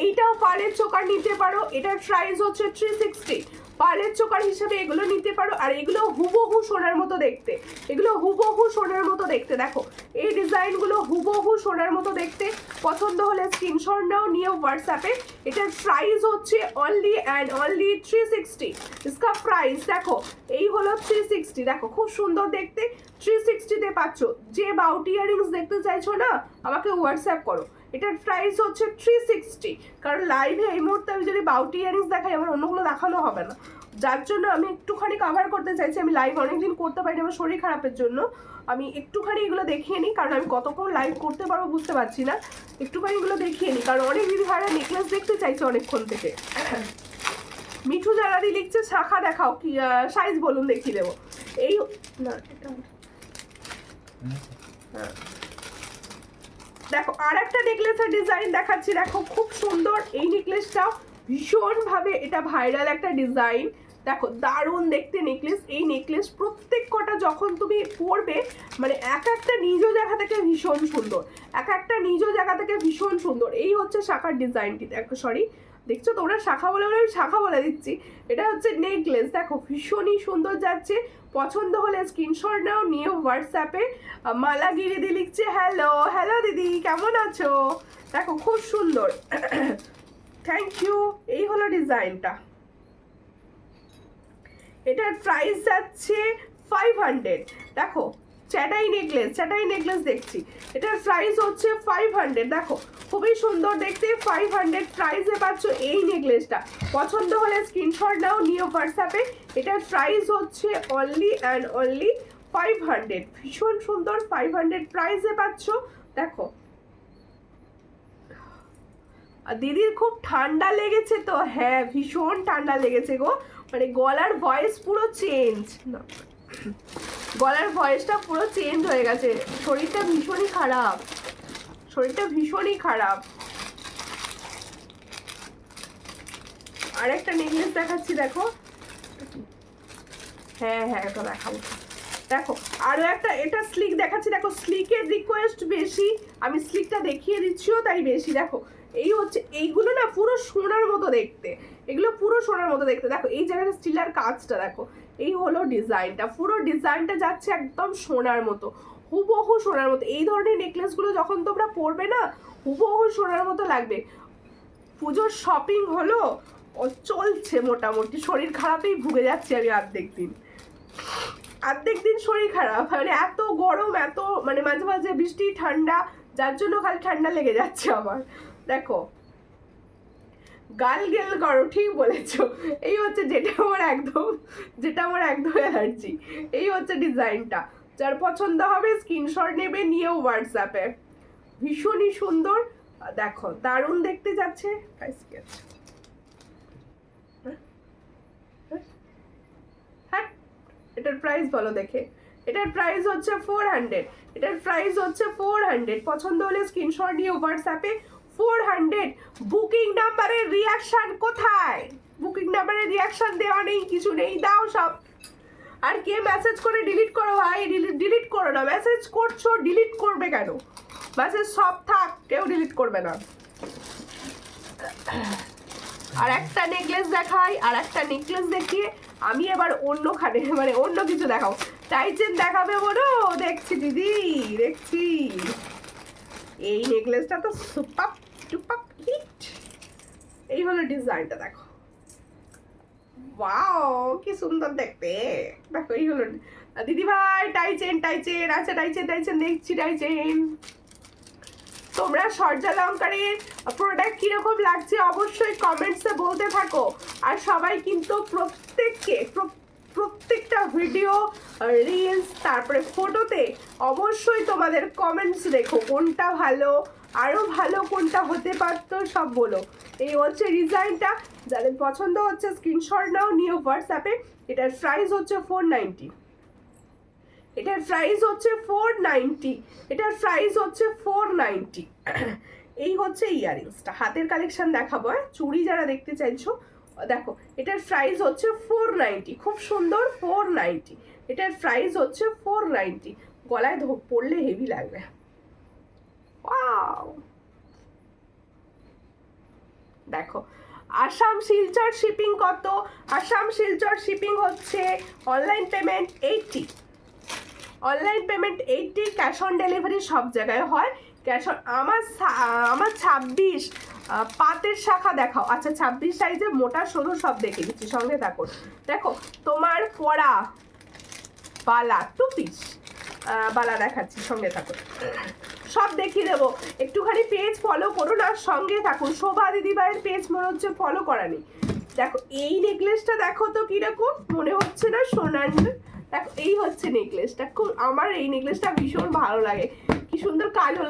এইটাও পার্লের চোকার নিতে পারো। এটার প্রাইস হচ্ছে 360। পার্লের চোকার হিসেবে এগুলো নিতে পারো। আর এগুলো হুবহু সোনার মতো দেখতে, এগুলো হুবহু সোনার মতো দেখতে। দেখো, এই ডিজাইনগুলো হুবহু সোনার মতো দেখতে। পছন্দ হলে স্ক্রিনশট নাও, নিয়ে হোয়াটসঅ্যাপে। এটার প্রাইস হচ্ছে অনলি অ্যান্ড অনলি 360। इसका প্রাইস দেখো, এই হলো 360। দেখো, খুব সুন্দর দেখতে। 360-তে পাচ্ছ। যে বাউটি ইয়ারিংস দেখতে চাইছো না, আমাকে হোয়াটসঅ্যাপ করো। এটার প্রাইস হচ্ছে 360। কারণ লাইভে এই মুহূর্তে আমি যদি বাউটি ইয়ারিংস দেখাই, আমার অন্যগুলো দেখানো হবে না। যার জন্য আমি একটুখানি কাভার করতে চাইছি। আমি লাইভ অনেকদিন করতে পারিনি আমার শরীর খারাপের জন্য। আমি একটুখানি এগুলো দেখিয়ে নিই, কারণ আমি কতক্ষণ লাইভ করতে পারবো বুঝতে পারছি না। একটুখানি এগুলো দেখিয়ে নিই, কারণ অনেক দিদি ভাইরা নেকলেস দেখতে চাইছে অনেকক্ষণ থেকে। মিঠু জানাদি লিখছে শাখা দেখাও, কি সাইজ বলুন, দেখিয়ে দেবো। এই না, এটা দেখো, আর একটা নেকলেসের ডিজাইন দেখাচ্ছি। দেখো, খুব সুন্দর এই নেকলেসটাও, ভীষণভাবে এটা ভাইরাল একটা ডিজাইন। দেখো, দারুণ দেখতে নেকলেস। এই নেকলেস প্রত্যেক কটা যখন তুমি পরবে, মানে এক একটা নিজ জায়গা থেকে ভীষণ সুন্দর, এক একটা নিজ জায়গা থেকে ভীষণ সুন্দর। এই হচ্ছে শাখার ডিজাইনটি। দেখো, সরি দেখছো তোমরা শাখা বলে আমি শাখা বলে দিচ্ছি। এটা হচ্ছে নেকলেস। দেখো, ভীষণই সুন্দর যাচ্ছে। পছন্দ হলে স্ক্রিনশট নাও, নিয়ে হোয়াটসঅ্যাপে। মালাগিরি দি লিখছে হ্যালো, হ্যালো দিদি, কেমন আছো? দেখো, খুব সুন্দর, থ্যাংক ইউ। এই হলো ডিজাইনটা। এটার প্রাইস যাচ্ছে 500। দেখো, চ্যাটাই নেকলেস দেখছি। এটার প্রাইস হচ্ছে 500। দেখো, খুবই সুন্দর দেখতে। 500 প্রাইসে পাচ্ছ এই নেকলেসটা। পছন্দ হলে স্ক্রিনশট নাও, নিয়ে হোয়াটসঅ্যাপে। এটার প্রাইস হচ্ছে অনলি অ্যান্ড অনলি 500। ভীষণ সুন্দর, 500 প্রাইসে পাচ্ছ। দেখো, আর দিদির খুব ঠান্ডা লেগেছে তো? হ্যাঁ, ভীষণ ঠান্ডা লেগেছে গো, মানে গলার ভয়েস পুরো চেঞ্জ, না গলার ভয়েসটা পুরো চেঞ্জ হয়ে গেছে। শরীরটা ভীষণই খারাপ, শরীরটা ভীষণই খারাপ। আর একটা নেকলেস দেখাচ্ছি, দেখো। হ্যাঁ হ্যাঁ, এটা দেখাবো। দেখো আরো একটা, এটা স্লিক দেখাচ্ছি। দেখো স্লিকের রিকোয়েস্ট বেশি, আমি স্লিকটা দেখিয়ে দিচ্ছিও তাই বেশি। দেখো এই হচ্ছে, এইগুলো না পুরো সোনার মতো দেখতে, এগুলো পুরো সোনার মতো দেখতে। দেখো এই জায়গাটা স্টিলের কাজটা দেখো, এই হলো ডিজাইনটা, পুরো ডিজাইনটা যাচ্ছে একদম সোনার মতো, হুবহু সোনার মতো। এই ধরনের নেকলেসগুলো যখন তোমরা পরবে না, হুবহু সোনার মতো লাগবে। পুজোর শপিং হলো, ও চলছে মোটামুটি, শরীর খারাপেই ভুগে যাচ্ছি আমি অর্ধেক দিন শরীর খারাপ, মানে এত গরম, এত মানে মাঝে মাঝে বৃষ্টি ঠান্ডা, যার জন্য খালি ঠান্ডা লেগে যাচ্ছে আমার। দেখো গাল গেল করো, ঠিক বলেছো। এই হচ্ছে যেটা আমার একদম অ্যালার্জি। এই হচ্ছে ডিজাইনটা, যার পছন্দ হবে স্ক্রিনশট নেবে, নিয়েও হোয়াটসঅ্যাপে। ভীষণই সুন্দর, দেখো দারুণ দেখতে যাচ্ছে। হ্যাঁ, এটার প্রাইস বলো দেখে। এটার প্রাইস হচ্ছে 400, এটার প্রাইস হচ্ছে 400। পছন্দ হলে স্ক্রিনশট নিয়ে হোয়াটসঅ্যাপে 400। বুকিং নাম্বারের রিয়াকশন কোথায়? বুকিং নাম্বারের রিয়াকশন দেওয়া নেই, কিছু নেই, দাও সব। আর কে মেসেজ করে ডিলিট করো ভাই? ডিলিট করো না, মেসেজ করছো ডিলিট করবে কেন? মেসেজ সব থাক, কেউ ডিলিট করবে না। আর একটা নেকলেস দেখাই, আর একটা নেকলেস দেখিয়ে আমি এবার অন্যখানে মানে অন্য কিছু দেখাও। টাইচেন দেখাবে বলো? দেখছি দিদি, দেখছি। এই নেকলেসটা তো সুপার টুপার হিট। এই হলো ডিজাইনটা, দেখো ওয়াও কি সুন্দর দেখতে। দেখো এই হলো দিদি ভাই, টাইচেন আছে, টাইচেন দেখছি, টাইচেন। তোমরা সূর্যালঙ্কারের প্রোডাক্ট কিরকম লাগছে অবশ্যই কমেন্টসে বলতে থাকো। আর সবাই কিন্তু প্রত্যেকটা ভিডিও, রিলস, তারপরে ফটোতে অবশ্যই তোমাদের কমেন্টস রেখো, কোনটা ভালো, আরও ভালো কোনটা হতে পারতো সব বলো। এই হচ্ছে ডিজাইনটা, যাদের পছন্দ হচ্ছে স্ক্রিনশট নাও, নিয়ে হোয়াটসঅ্যাপে। এটার প্রাইস হচ্ছে 490, এটার প্রাইস হচ্ছে 490, এটার প্রাইস হচ্ছে 490। এই হচ্ছে ইয়ারিংসটা, হাতের কালেকশন দেখাবো। চুড়ি যারা দেখতে চাইছো দেখো, এটার প্রাইস হচ্ছে 490, খুব সুন্দর 490। এটার প্রাইস হচ্ছে 490, গলায় পরলে হেভি লাগবে। ওয়াও, দেখো আসাম শিলচর শিপিং কত? আসাম শিলচর শিপিং হচ্ছে online payment 80, online payment 80, cash on delivery সব জায়গায় হয়। ক্যাশ অন, আমার 26 পাতের শাখা দেখাও। আচ্ছা 26 সাইজে মোটা সরু সব দেখে দিচ্ছি, সঙ্গে থাকো। দেখো তোমার পরা বালা 2 পিস বালা দেখাচ্ছি, সঙ্গে থাকো, সব দেখিয়ে দেবো। একটুখানি পেজ ফলো করুন আর সঙ্গে থাকুন। শোভা দিদিভাইয়ের পেজ মনে হচ্ছে ফলো করা নেই। দেখো এই নেকলেসটা দেখো তো কিরকম মনে হচ্ছে না সোনার? দেখো এই হচ্ছে নেকলেসটা, খুব আমার এই নেকলেসটা ভীষণ ভালো লাগে। কি সুন্দর কাজল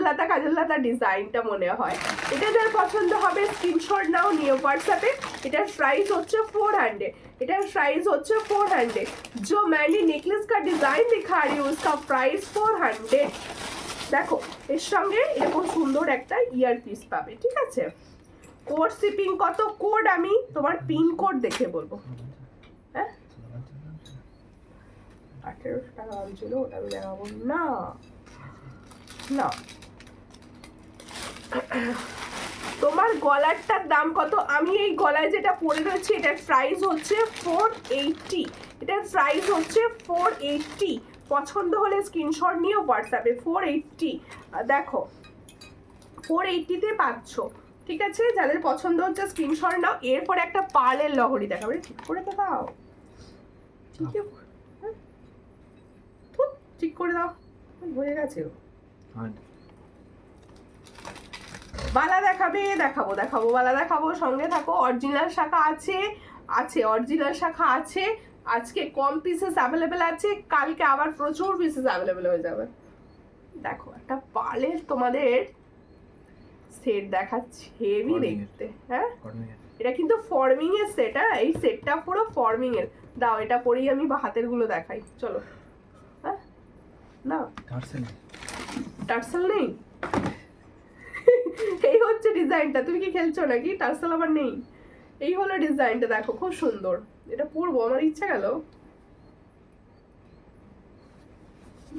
ডিজাইনটা মনে হয়। এটা যার পছন্দ হবে স্ক্রিনশট নাও, নিয়ে হোয়াটসঅ্যাপে। এটার প্রাইস হচ্ছে 400, এটার প্রাইস হচ্ছে 400। जो मैंने नेकलेस का डिजाइन दिखा रही हूँ उसका प्राइस 400। দেখো এর সঙ্গে এরকম সুন্দর একটা ইয়ার পিস পাবে, ঠিক আছে? কোড শিপিং কত? কোড আমি তোমার পিন কোড দেখে বলবো। হ্যাঁ 1800 টাকা দাম ছিল, ওটা আমি দেখাবো না। না তোমার গলারটার দাম কত? আমি এই গলায় যেটা পরে রয়েছে এটার প্রাইস হচ্ছে 480, এটার প্রাইস হচ্ছে 480। পছন্দ হলে স্ক্রিনশট নিয়ে হোয়াটসঅ্যাপে 480। দেখো 480-তে পাচ্ছ, ঠিক আছে? যাদের পছন্দ হচ্ছে স্ক্রিনশট নাও। এরপরে একটা পার্লের লহরি দেখাবে, ঠিক করে তো দাও, ঠিক ঠিক করে দাও, হয়ে গেছে। বালা দেখাবে, দেখাবো বালা দেখাবো, সঙ্গে থাকো। অরিজিনাল শাখা আছে, অরিজিনাল শাখা আছে। আজকে কম পিসেস অ্যাভেলেবেল আছে, কালকে আবার প্রচুর পিসেস অ্যাভেলেবেল হয়ে যাবে। দেখো একটা পার্লের তোমাদের সেট দেখাচ্ছি, হেভি দেখতে। হ্যাঁ এটা কিন্তু ফর্মিং এর সেট। হ্যাঁ এই সেটটা পুরো ফর্মিং এর। দাও এটা পরেই আমি হাতের গুলো দেখাই, চলো। হ্যাঁ না টার্সেল নেই। এই হচ্ছে ডিজাইনটা, তুমি কি খেলছো নাকি? টার্সেল আবার নেই। এই হলো ডিজাইনটা, দেখো খুব সুন্দর। এটা পরবো, আমার ইচ্ছা গেল।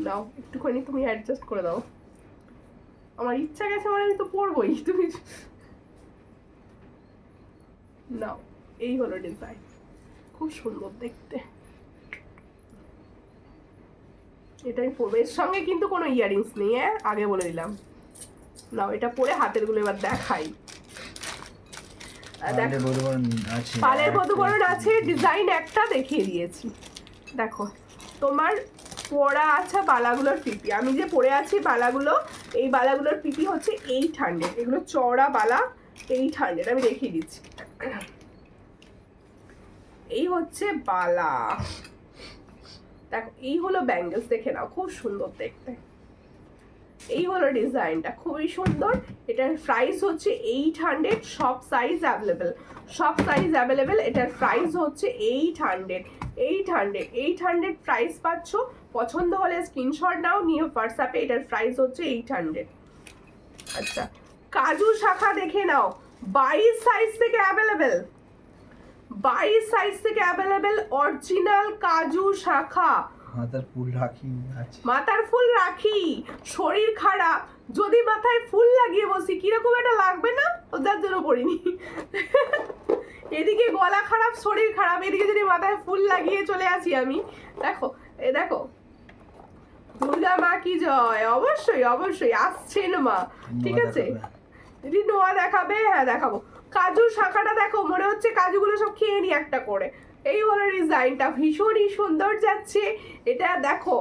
নাও একটুখানি তুমি অ্যাডজাস্ট করে দাও। আমার ইচ্ছা গেছে মানে আমি তো পরবোই, তুমি নাও। এই হলো ডিজাইন, খুব সুন্দর দেখতে। এটাই পরবে, এর সঙ্গে কিন্তু কোনো ইয়ারিংস নেই, আগে বলে দিলাম। নাও এটা পরে হাতের গুলো এবার দেখাই। পালের বধূবরণ আছে, ডিজাইন একটা দেখিয়ে দিয়েছি। দেখো তোমার পরা আছে বালাগুলোর পিপি, আমি যে পরে আছি বালাগুলো, এই বালাগুলোর পিপি হচ্ছে 800, এগুলো চওড়া বালা 800, আমি দেখিয়ে দিচ্ছি। এই হচ্ছে বালা, দেখো এই হলো ব্যাঙ্গেলস, দেখে নাও খুব সুন্দর দেখতে। এই হলো ডিজাইনটা, খুবই সুন্দর। এটার প্রাইস হচ্ছে 800, সব সাইজ অ্যাভেলেবেল, সব সাইজ অ্যাভেলেবেল। এটার প্রাইস হচ্ছে 800 প্রাইস পাচ্ছ। পছন্দ হলে স্ক্রিনশট নাও, নিয়ে হোয়াটসঅ্যাপে। এটার প্রাইস হচ্ছে 800। আচ্ছা কাজু শাখা দেখে নাও, 22 সাইজ থেকে অ্যাভেলেবেল, 22 সাইজ থেকে অ্যাভেলেবেল অরিজিনাল কাজু শাখা। মাথার ফুল রাখি আছে, মাথার ফুল রাখি, শরীর খারাপ, যদি মাথায় ফুল লাগিয়ে বসি কিরকম একটা লাগবে না, ওদের জন্য পড়িনি। এদিকে গলা খারাপ, শরীর খারাপ, এদিকে যদি মাথায় ফুল লাগিয়ে চলে আসি আমি। দেখো এ দেখো, দুর্গা মা কি জয়, অবশ্যই অবশ্যই আসছেন মা, ঠিক আছে। যদি নোয়া দেখাবে, হ্যাঁ দেখাবো। কাজু শাখাটা দেখো, মনে হচ্ছে কাজুগুলো সব খেয়ে নি একটা করে। এই হলো ডিজাইনটা, ভীষণই সুন্দর যাচ্ছে। এটা দেখো,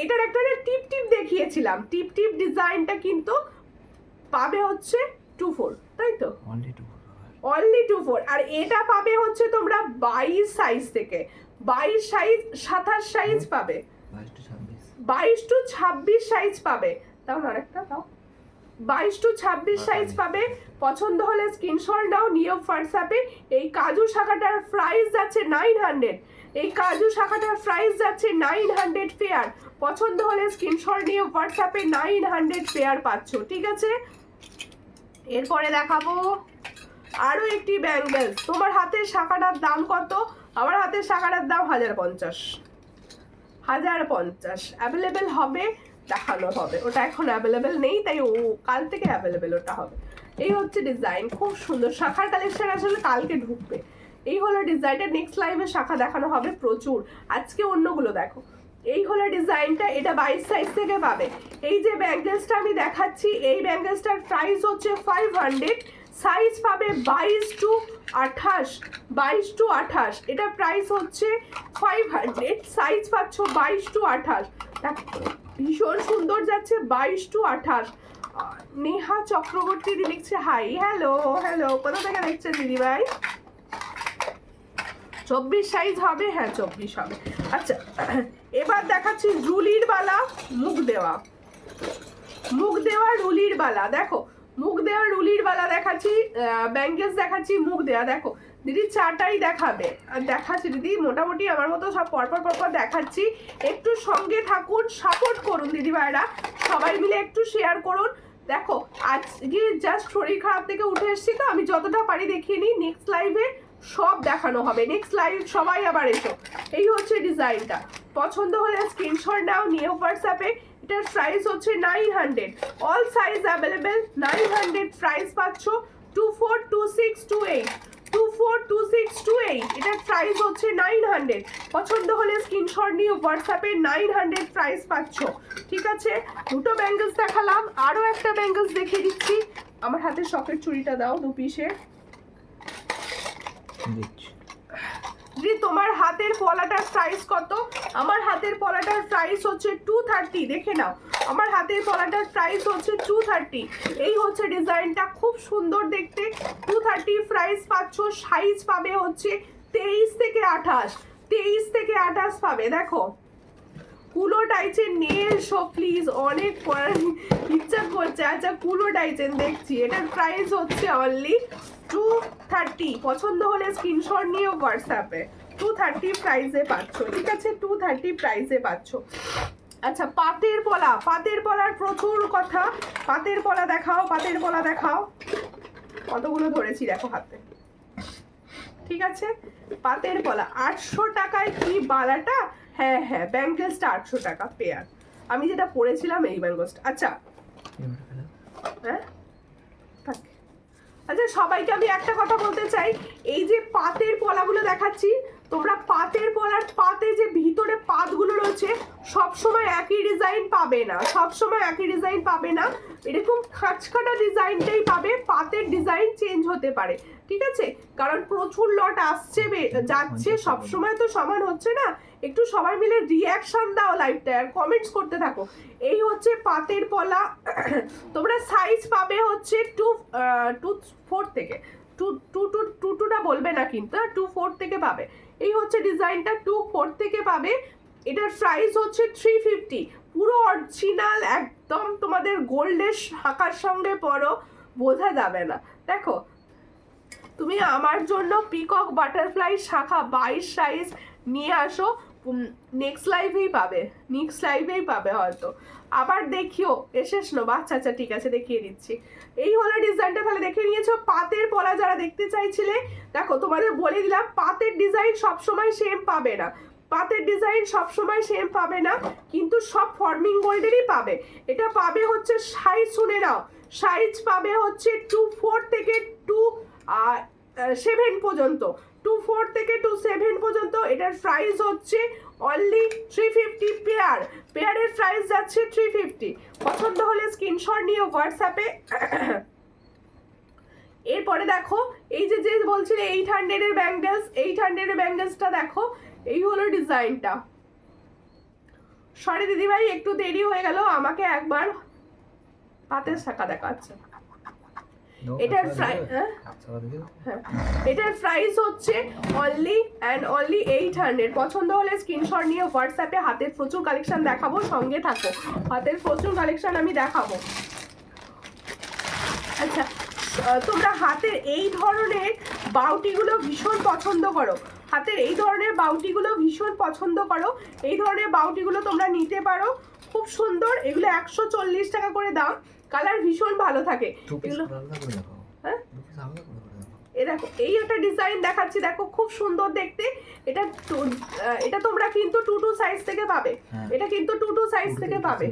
এটার একটা টিপ টিপ দেখিয়েছিলাম, টিপ টিপ ডিজাইনটা কিন্তু পাবে হচ্ছে 24, তাই তো? অনলি 24। আর এটা পাবে হচ্ছে তোমরা 22 সাইজ থেকে, 22 সাইজ 27 সাইজ পাবে, 22 টু 26 সাইজ পাবে। তাও না আরেকটা দাও, 22 টু 26 সাইজ পাবে। পছন্দ হলে স্ক্রিনশট নাও, নিয়ে হোয়াটসঅ্যাপে। এই কাজু শাখাটার প্রাইস যাচ্ছে 900, এই কাজু শাখাটার প্রাইস যাচ্ছে 900 পেয়ার। পছন্দ হলে স্ক্রিনশট নিয়ে হোয়াটসঅ্যাপে 900 পেয়ার পাচ্ছ, ঠিক আছে। এরপরে দেখাবো আরো একটি ব্যাঙ্গেলস। তোমার হাতের শাখাটার দাম কত? আমার হাতের শাখাটার দাম 1050, 1050 অ্যাভেলেবেল হবে, দেখানো হবে। ওটা এখন অ্যাভেলেবেল নেই, তাই ও কাল থেকে অ্যাভেলেবেল ওটা হবে। এই হচ্ছে ডিজাইন, খুব সুন্দর। শাখার কালেকশন আসলে কালকে ঢুকবে। এই হলো ডিজাইনটা, নেক্সট লাইভে শাখা দেখানো হবে প্রচুর। আজকে অন্যগুলো দেখো। এই হলো ডিজাইনটা, এটা 22 সাইজ থেকে পাবে। এই যে ব্যাঙ্গেলসটা আমি দেখাচ্ছি, এই ব্যাঙ্গেলসটার প্রাইস হচ্ছে 500, সাইজ পাবে 22 টু 28, 22 টু 28। এটা প্রাইস হচ্ছে 500, সাইজ পাচ্ছ 22 টু 28। ভীষণ সুন্দর যাচ্ছে, 22 টু 28। নেহা চক্রবর্তী দি লিখছে হাই, হ্যালো হ্যালো, কোথা থেকে দেখছেন দিদি ভাই? 24 সাইজ হবে, হ্যাঁ 24 হবে। আচ্ছা এবার দেখাচ্ছি রুলির বালা, মুখ দেওয়া, মুখ দেওয়া রুলির বালা। দেখো মুখ দেওয়া রুলির বালা দেখাচ্ছি, ব্যাঙ্গেলস দেখাচ্ছি, মুখ দেওয়া। দেখো দিদি চাটাই দেখাবে, আর দেখাচ্ছি দিদি মোটামুটি আমার মতো সব পরপর পরপর দেখাচ্ছি। একটু সঙ্গে থাকুন, সাপোর্ট করুন দিদি ভাইরা, সবাই মিলে একটু শেয়ার করুন। দেখো আজকে জাস্ট শরীর খারাপ থেকে উঠে এসেছি, তো আমি যতটা পারি দেখিয়ে নিই। নেক্সট লাইভে সব দেখানো হবে, নেক্সট লাইভ সবাই আবার এসো। এই হচ্ছে ডিজাইনটা, পছন্দ হলে স্ক্রিনশট নাও, নিয়ে হোয়াটসঅ্যাপে। এটার প্রাইস হচ্ছে 900, অল সাইজ অ্যাভেলেবেল। 900 প্রাইস পাচ্ছ। 242628, 242628, এটার প্রাইস হচ্ছে 900। পছন্দ হলে স্ক্রিনশট নিয়ে হোয়াটসঅ্যাপে 900 প্রাইস পাচ্ছ, ঠিক আছে। দুটো ব্যাঙ্গেলস দেখালাম, আরও একটা ব্যাঙ্গেলস দেখিয়ে দিচ্ছি। আমার হাতে শকের চুড়িটা দাও 2 পিসের। দিদি তোমার হাতের পলাটার প্রাইস কত? আমার হাতের পলাটার প্রাইস হচ্ছে 230, দেখে নাও। আমার হাতের পলাটার প্রাইস হচ্ছে 230। এই হচ্ছে ডিজাইনটা, খুব সুন্দর দেখতে। 230 প্রাইস পাচ্ছ, সাইজ পাবে হচ্ছে 23 থেকে 28, 23 থেকে 28 পাবে। দেখো কুলো টাইচেন নিয়ে এসো প্লিজ, অনেক পড়ার ইচ্ছা করছে। আচ্ছা কুলো টাইচেন দেখছি, এটার প্রাইস হচ্ছে অনলি 230। পছন্দ হলে স্ক্রিনশট নিয়ে হোয়াটসঅ্যাপে 230 প্রাইসে পাচ্ছ, ঠিক আছে। 230 প্রাইসে পাচ্ছ। আচ্ছা পাতের পলা, পাতের পলার প্রচুর কথা। পাতের পলা দেখাও, পাতের পলা দেখাও। কতগুলো ধরেছি দেখো হাতে। ঠিক আছে, পাতের পলা 800 টাকায় কি বালাটা? হ্যাঁ হ্যাঁ, ব্যাঙ্গেলসটা 800 টাকা পেয়ার। আমি যেটা পরেছিলাম এই ব্যাঙ্গেলসটা। আচ্ছা হ্যাঁ থাক। আচ্ছা সবাইকে আমি একটা কথা বলতে চাই, এই যে পাতের পলাগুলো দেখাচ্ছি, তোমরা পাতের পলার পাতে যে ভিতরে পাতগুলো রয়েছে সবসময় একই ডিজাইন পাবে না, সবসময় একই ডিজাইন পাবে না, এরকম খাঁচকাটা ডিজাইনটাই পাবে, পাতের ডিজাইন চেঞ্জ হতে পারে, ঠিক আছে? কারণ প্রচুর লট আসছে যাচ্ছে, সবসময় তো সমান হচ্ছে না, একটু সবাই মিলে রিয়াকশন দাও লাইভটা আর কমেন্টস করতে থাকো। এই হচ্ছে পাতের পলা। তোমরা সাইজ পাবে হচ্ছে 2-4 থেকে, 2-2 বলবে না কিন্তু, 2-4 থেকে পাবে। এই হচ্ছে ডিজাইনটা 2-4 থেকে পাবে। এটার প্রাইস হচ্ছে 350, পুরো অরিজিনাল একদম, তোমাদের গোল্ডের শাখার সঙ্গে পরো, বোঝা যাবে না। দেখো তুমি আমার জন্য পিকক বাটারফ্লাই শাখা 22 সাইজ নিয়ে আসো, নেক্সট লাইভেই পাবে, নেক্সট লাইভেই পাবে হয়তো। আবার দেখিও এসেস নো আচ্ছা আচ্ছা ঠিক আছে, দেখিয়ে দিচ্ছি। এই হলো ডিজাইনটা, তাহলে দেখে নিয়েছো পাতের পলা যারা দেখতে চাইছিলে। দেখো তোমাদের বলে দিলাম, পাতের ডিজাইন সবসময় সেম পাবে না, পাতের ডিজাইন সবসময় সেম পাবে না, কিন্তু সব ফর্মিং গোল্ডেরই পাবে। এটা পাবে হচ্ছে সাইজ, শুনে নাও, সাইজ পাবে হচ্ছে 2-4 থেকে 2-7 পর্যন্ত, 2-4 থেকে 2-7 পর্যন্ত। এটার প্রাইস হচ্ছে অনলি 350 পেয়ার, পেয়ারের প্রাইস যাচ্ছে 350। পছন্দ হলে স্ক্রিনশট নিয়ে হোয়াটসঅ্যাপে। এরপরে দেখো এই যে যে বলছিলে 800 এর ব্যাঙ্গেলস, 800 এর ব্যাঙ্গেলসটা দেখো, এই হলো ডিজাইনটা। সরি দিদি ভাই একটু দেরি হয়ে গেল, আমাকে একবার পাতের শাখা দেখাচ্ছে। এটার প্রাইস এটার প্রাইস হচ্ছে অনলি অ্যান্ড অনলি 800। পছন্দ হলে স্ক্রিনশট নিয়ে হোয়াটসঅ্যাপে, হাতের প্রচুর কালেকশন দেখাবো, সঙ্গে থাকো, হাতের প্রচুর কালেকশন আমি দেখাবো। আচ্ছা তোমরা হাতের এই ধরনের বাউটিগুলো ভীষণ পছন্দ করো, হাতের এই ধরনের বাউটিগুলো ভীষণ পছন্দ করো, এই ধরনের বাউটিগুলো তোমরা নিতে পারো, খুব সুন্দর। এগুলো 140 টাকা করে দাম, কালার ভীষণ ভালো থাকে এগুলো। হ্যাঁ এই দেখো এই একটা ডিজাইন দেখাচ্ছি, দেখো খুব সুন্দর দেখতে। এটা এটা তোমরা কিন্তু 2-2 সাইজ থেকে পাবে, এটা কিন্তু 2-2 সাইজ থেকে পাবে,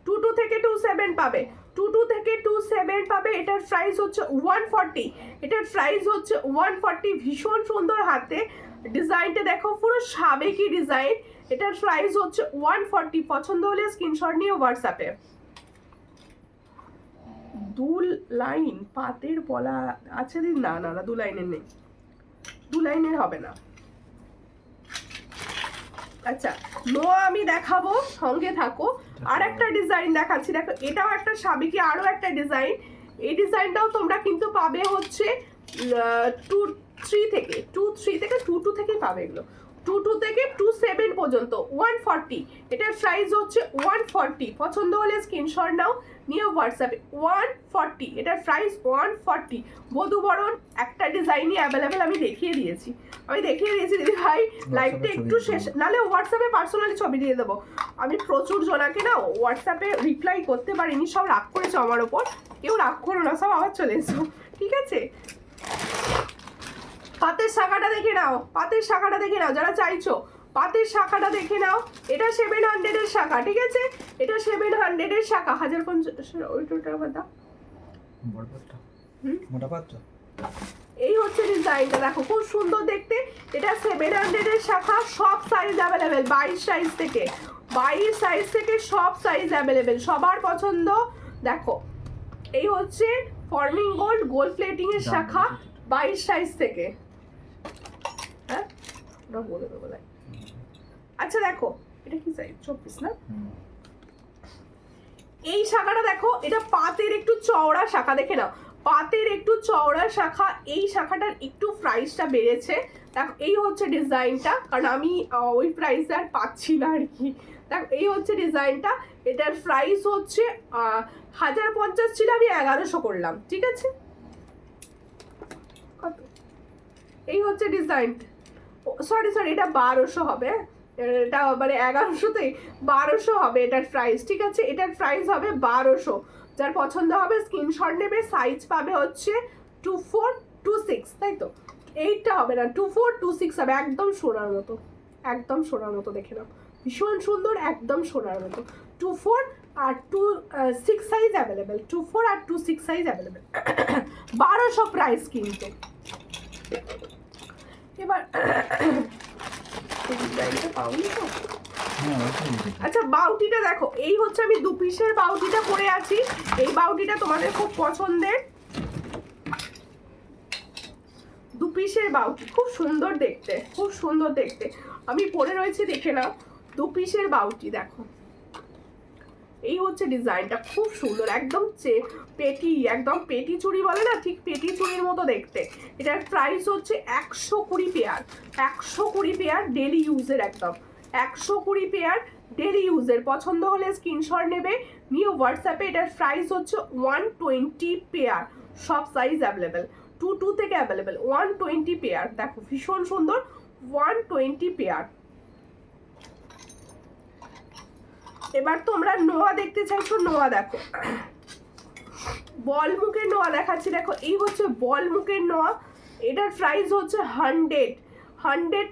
2-2 থেকে 2-7 পাবে, 2-2 থেকে 2-7 পাবে। এটার প্রাইস হচ্ছে 140, এটার প্রাইস হচ্ছে 140। ভীষণ সুন্দর হাতে ডিজাইনটা দেখো, পুরো সাবেকি ডিজাইন। এটার প্রাইস হচ্ছে 140। পছন্দ হলে স্ক্রিনশট নিয়ে হোয়াটসঅ্যাপে। 2 লাইন পাতের পলা আছে দিন? না না না, 2 লাইনের নেই, 2 লাইনের হবে না। আচ্ছা নোয়া আমি দেখাবো, সঙ্গে থাকো। আর একটা ডিজাইন দেখাচ্ছি, দেখো এটাও একটা সাবেকি, আরো একটা ডিজাইন। এই ডিজাইনটাও তোমরা কিন্তু পাবে হচ্ছে 2-3 থেকে 2-2 থেকে পাবে এগুলো, 2-2 থেকে 2-7 পর্যন্ত 140। এটার প্রাইস হচ্ছে 140। পছন্দ হলে স্ক্রিনশট নাও, নিয়ে হোয়াটসঅ্যাপে 140, এটার প্রাইস 140। বধূবরণ একটা ডিজাইনই অ্যাভেলেবেল, আমি দেখিয়ে দিয়েছি দিদি ভাই। লাইভটা একটু শেষ, নাহলে হোয়াটসঅ্যাপে পার্সোনালি ছবি দিয়ে দেবো। আমি প্রচুর জনাকে না হোয়াটসঅ্যাপে রিপ্লাই করতে পারিনি, সব রাগ করেছো আমার ওপর, কেউ রাগ করো না, সব আবার চলে এসো, ঠিক আছে? পাতের শাখাটা দেখে নাও, পাতের শাখাটা দেখে নাও, যারা চাইছো পাতের শাখাটা দেখে নাও। এটা 700 এর শাখা, ঠিক আছে? এটা 700 এর শাখা, 1050 ওই টাকা দাও। মোটা পাত্র। এই হচ্ছে ডিজাইনটা, দেখো খুব সুন্দর দেখতে। এটা 700 এর শাখা, সব সাইজ অ্যাভেলেবেল, 22 সাইজ থেকে, 22 সাইজ থেকে সব সাইজ অ্যাভেলেবেল, সবার পছন্দ। দেখো এই হচ্ছে ফর্মিং গোল্ড, গোল্ড প্লেটিং এর শাখা, 22 সাইজ থেকে। হ্যাঁ ওটা বলে দেবো। আচ্ছা দেখো এটা কি সাইজ? 24 না? এই শাখাটা দেখো, এটা পাতের একটু চওড়া শাখা, দেখে নাও, পাতের একটু চওড়া শাখা। এই শাখাটার একটু প্রাইসটা বেড়েছে, দেখো এই হচ্ছে ডিজাইনটা, কারণ আমি ওই প্রাইস আর পাচ্ছি না আর কি। দেখো এই হচ্ছে ডিজাইনটা, এটার প্রাইস হচ্ছে 1050 ছিল, আমি 1100 করলাম, ঠিক আছে? কত? এই হচ্ছে ডিজাইন, সরি এটা 1200 হবে, এটা মানে 1100তেই 1200 হবে এটার প্রাইস, ঠিক আছে? এটার প্রাইস হবে 1200। যার পছন্দ হবে স্ক্রিনশট নেবে। সাইজ পাবে হচ্ছে 2-4-2-6, তাই তো? এইটা হবে না, 2426 হবে, একদম সোনার মতো, একদম সোনার মতো, দেখে নাও ভীষণ সুন্দর, একদম সোনার মতো। 24 আর 26 সাইজ অ্যাভেলেবেল, 24 আর 26 সাইজ অ্যাভেলেবেল। 1200 প্রাইস কিন্তু। এবার পাওনি তো? আচ্ছা বাউটিটা দেখো, এই হচ্ছে আমি 2 পিসের বাউটিটা পরে আছি। এই বাউটিটা তোমাদের খুব পছন্দের, 2 পিসের বাউটি, খুব সুন্দর দেখতে, খুব সুন্দর দেখতে। আমি পরে রয়েছি, দেখে নাও 2 পিসের বাউটি। দেখো এই হচ্ছে ডিজাইনটা, খুব সুন্দর, একদম পেটি, একদম পেটি চুড়ি বলে না, ঠিক পেটি চুড়ির মতো দেখতে। এটার প্রাইস হচ্ছে 120 পেয়ার, 120 পেয়ার ডেলি ইউজের, একদম 120 পেয়ার ডেলি ইউজের। পছন্দ হলে স্ক্রিনশট নেবে, নিয়ে হোয়াটসঅ্যাপে। এটার প্রাইস হচ্ছে 120 পেয়ার, সব সাইজ অ্যাভেলেবেল, 22 থেকে অ্যাভেলেবেল, 120 পেয়ার। দেখো ভীষণ সুন্দর, 120 পেয়ার। এবার তোমরা নোয়া দেখতে চাইছো, নোয়া দেখো, বল মুখের নোয়া দেখাচ্ছি। দেখো এই হচ্ছে বল মুখের নোয়া, এটার প্রাইস হচ্ছে 100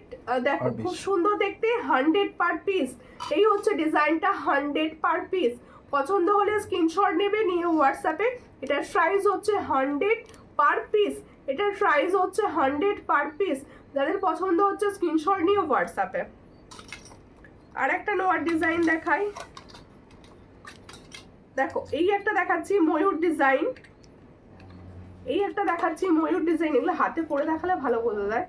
দেখো খুব সুন্দর দেখতে, 100 পার পিস। এই হচ্ছে ডিজাইনটা, 100 পার পিস। পছন্দ হলে স্ক্রিনশট নেবে, নিয়ে হোয়াটসঅ্যাপে। এটার প্রাইস হচ্ছে 100 পার পিস, এটার প্রাইস হচ্ছে 100 পার পিস। যাদের পছন্দ হচ্ছে স্ক্রিনশট নিয়ে হোয়াটসঅ্যাপে। আর একটা নোয়ার ডিজাইন দেখাই, দেখো এই একটা দেখাচ্ছি ময়ূর ডিজাইন, এই একটা দেখাচ্ছি ময়ূর ডিজাইন। এগুলো হাতে পরে দেখালে ভালো বোঝা যায়।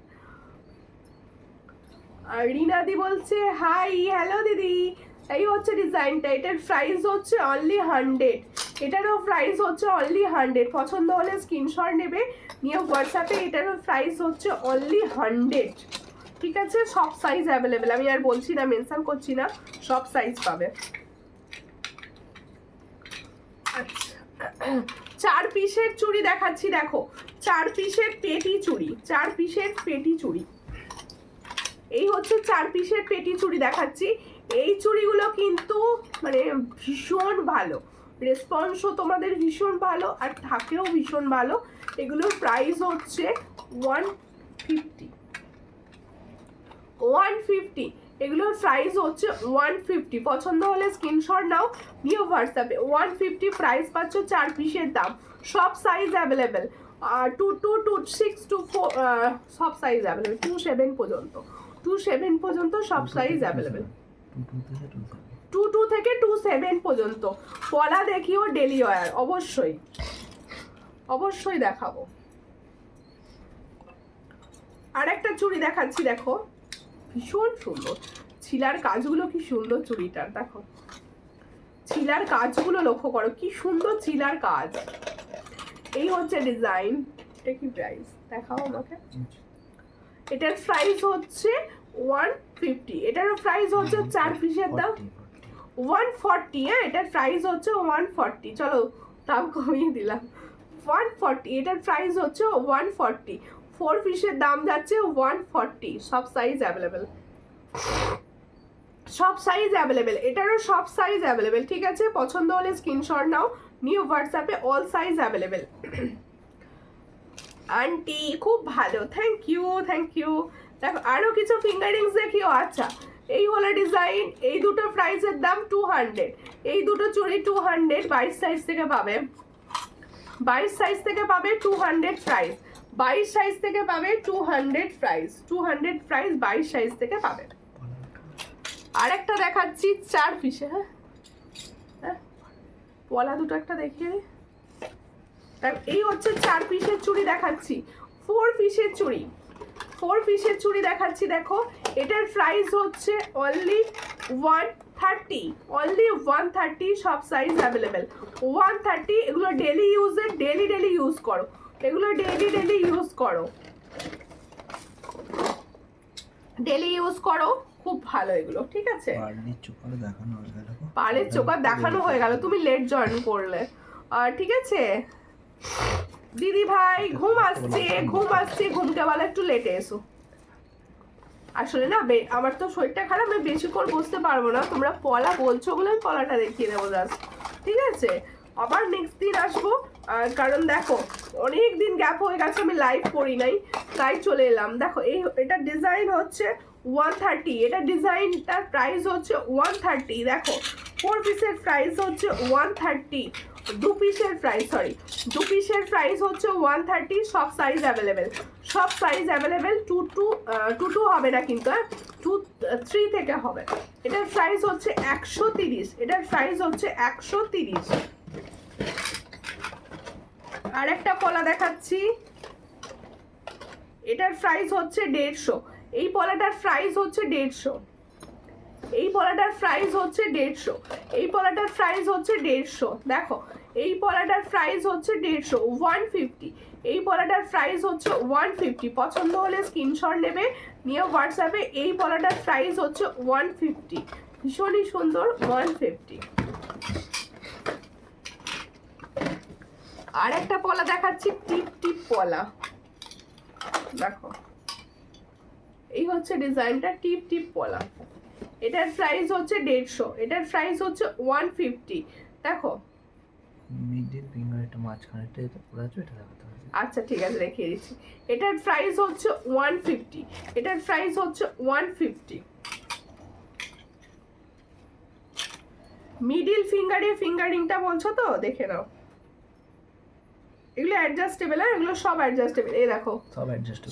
আর রিনাদি বলছে হাই, হ্যালো দিদি। এই হচ্ছে ডিজাইনটা, এটার প্রাইস হচ্ছে অনলি 100, এটারও প্রাইস হচ্ছে অনলি 100। পছন্দ হলে স্ক্রিনশট নেবে, নিয়ে হোয়াটসঅ্যাপে। এটারও প্রাইস হচ্ছে অনলি 100, ঠিক আছে? সব সাইজ অ্যাভেলেবেল, আমি আর বলছি না, মেনশন করছি না, সব সাইজ পাবে। আচ্ছা 4 পিসের চুড়ি দেখাচ্ছি, দেখো 4 পিসের পেটি চুড়ি, 4 পিসের পেটি চুড়ি। এই হচ্ছে 4 পিসের পেটি চুড়ি দেখাচ্ছি। এই চুড়িগুলো কিন্তু মানে ভীষণ ভালো, রেসপন্সও তোমাদের ভীষণ ভালো, আর থাকেও ভীষণ ভালো। এগুলোর প্রাইস হচ্ছে 150, এগুলোর প্রাইস হচ্ছে 150। পছন্দ হলে স্ক্রিনশট নাও, নিয়ে হোয়াটসঅ্যাপে। 150 প্রাইস পাচ্ছ, 4 পিসের দাম, সব সাইজ অ্যাভেলেবেল। 22, 26, 24 সব সাইজ অ্যাভেলেবেল, 27 পর্যন্ত, 27 পর্যন্ত সব সাইজ অ্যাভেলেবেল, 22 থেকে 27 পর্যন্ত। পলা দেখিও ডেলি ওয়্যার, অবশ্যই অবশ্যই দেখাবো। আর একটা চুড়ি দেখাচ্ছি, দেখো ভীষণ সুন্দর, ছিলার কাজগুলো কি সুন্দর চুড়িটার, দেখো ছিলার কাজগুলো লক্ষ্য করো, কি সুন্দর ছিলার কাজ। এই হচ্ছে ডিজাইন। এটা কি প্রাইস দেখাও আমাকে। এটার প্রাইস হচ্ছে 150, এটারও প্রাইস হচ্ছে 4 পিসের দাম 140। হ্যাঁ এটার প্রাইস হচ্ছে 140, চলো দাম কমিয়ে দিলাম, 140। এটার প্রাইস হচ্ছে 140, 4 পিসের দাম যাচ্ছে 140। সব সাইজ অ্যাভেলেবেল, সব সাইজ অ্যাভেলেবেল, এটারও সব সাইজ অ্যাভেলেবেল, ঠিক আছে? পছন্দ হলে স্ক্রিনশট নাও, নিউ হোয়াটসঅ্যাপে, অল সাইজ অ্যাভেলেবেল। আন্টি খুব ভালো, থ্যাংক ইউ, থ্যাংক ইউ। দেখো আরও কিছু ফিঙ্গারিংস দেখিও। আচ্ছা এই হলো ডিজাইন, এই দুটো প্রাইসের দাম 200, এই দুটো চুড়ি 200, 22 সাইজ থেকে পাবে, 22 সাইজ থেকে পাবে 200 প্রাইস, 22 সাইজ থেকে পাবে 200 প্রাইস, 200 প্রাইস 22 সাইজ থেকে পাবে। আরেকটা দেখাচ্ছি 4 পিসে। হ্যাঁ পলা দুটো একটা দেখিয়ে দিই। এই হচ্ছে 4 পিসের চুড়ি দেখাচ্ছি, 4 পিসের চুড়ি, 4 পিসের চুড়ি দেখাচ্ছি। দেখো এটার প্রাইস হচ্ছে অনলি 130, অনলি 130, সব সাইজ অ্যাভেলেবেল 130। এগুলো ডেলি ইউজের, ডেলি ইউজ করো, এগুলো ডেলি ইউজ করো, ডেলি ইউজ করো, খুব ভালো এগুলো, ঠিক আছে? পাড়ের চোকার দেখানো হয়ে গেল, তুমি লেট জয়েন করলে, ঠিক আছে? দিদি ভাই ঘুম আসছে, ঘুম আসছে, ঘুমকে বলে একটু লেটে এসো। আসলে না আমার তো শরীরটা খারাপ, আমি বেশিক্ষণ বসতে পারবো না। তোমরা পলা বলছো বলে আমি পলাটা দেখিয়ে দেবো জাস্ট, ঠিক আছে? আবার নেক্সট দিন আসবো, কারণ দেখো অনেক দিন গ্যাপ হয়ে গেছে, আমি লাইভ করি নাই, তাই চলে এলাম। দেখো এটা ডিজাইন হচ্ছে 130, এটা ডিজাইনটার প্রাইস হচ্ছে 130। দেখো 4 পিসের প্রাইস হচ্ছে 130, 2 পিসের প্রাইস হচ্ছে 130। সব সাইজ অ্যাভেলেবেল, সব সাইজ অ্যাভেলেবেল। 2 হবে না কিন্তু, 3 থেকে হবে। এটার প্রাইস হচ্ছে 130, এটার প্রাইস হচ্ছে 130। আর একটা পলা দেখাচ্ছি, এটার প্রাইস হচ্ছে 150। এই পলাটার প্রাইস হচ্ছে 150, এই পলাটার প্রাইস হচ্ছে 150, এই পলাটার প্রাইস হচ্ছে 150। দেখো এই পলাটার প্রাইস হচ্ছে 150, 150। এই পলাটার প্রাইস হচ্ছে 150। পছন্দ হলে স্ক্রিনশট নেবে, নিয়ে হোয়াটসঅ্যাপে। এই পলাটার প্রাইস হচ্ছে 150, ভীষণই সুন্দর, 150। আর একটা পলা দেখাচ্ছি, টিপ পলা। দেখো এই হচ্ছে ডিজাইনটা, টিপ পলা। এটার প্রাইস হচ্ছে 150, এটার প্রাইস হচ্ছে 150। দেখো মিডিল ফিঙ্গার এটা মাঝখানেটা এটা পড়ে আছে, এটা দেখাতে হবে। আচ্ছা ঠিক আছে, দেখিয়ে দিচ্ছি। এটার প্রাইস হচ্ছে 150, এটার প্রাইস হচ্ছে 150। মিডিল ফিঙ্গারে ফিঙ্গারিংটা বলছো তো, দেখে নাও। এগুলো অ্যাডজাস্টেবল, এগুলো সব অ্যাডজাস্টেবল। এই দেখো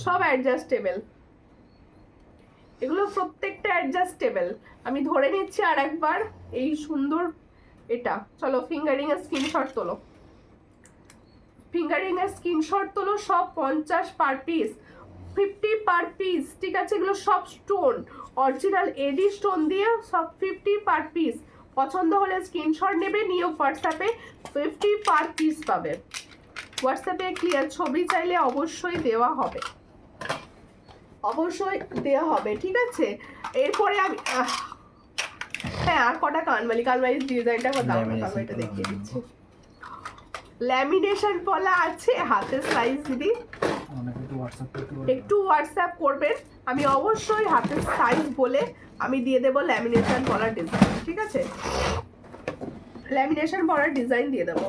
সব অ্যাডজাস্টেবল, এগুলো প্রত্যেকটা অ্যাডজাস্টেবল। আমি ধরে নিচ্ছি আর একবার, এই সুন্দর এটা। চলো ফিঙ্গারিং এর স্ক্রিনশট তোলো, ফিঙ্গারিং এর স্ক্রিনশট তোলো। সব 50 পার পিস, 50 পার পিস, ঠিক আছে? এগুলো সব স্টোন, অরিজিনাল এডি স্টোন দিয়ে সব 50 পার পিস। পছন্দ হলে স্ক্রিনশট নেবে, নিয়ে হোয়াটসঅ্যাপে 50 পার পিস পাবে। হোয়াটসঅ্যাপে ক্লিয়ার ছবি চাইলে অবশ্যই দেওয়া হবে, অবশ্যই দেওয়া হবে, ঠিক আছে? এরপরে আমি হ্যাঁ আর কটা কানবালির ডিজাইনটা কানবালিটা দেখিয়ে দিচ্ছি। ল্যামিনেশন পলা আছে, হাতের সাইজ দিদি একটু হোয়াটসঅ্যাপ করবেন, আমি অবশ্যই হাতের সাইজ বলে আমি দিয়ে দেবো ল্যামিনেশন পলার ডিজাইন, ঠিক আছে? ল্যামিনেশন পলার ডিজাইন দিয়ে দেবো।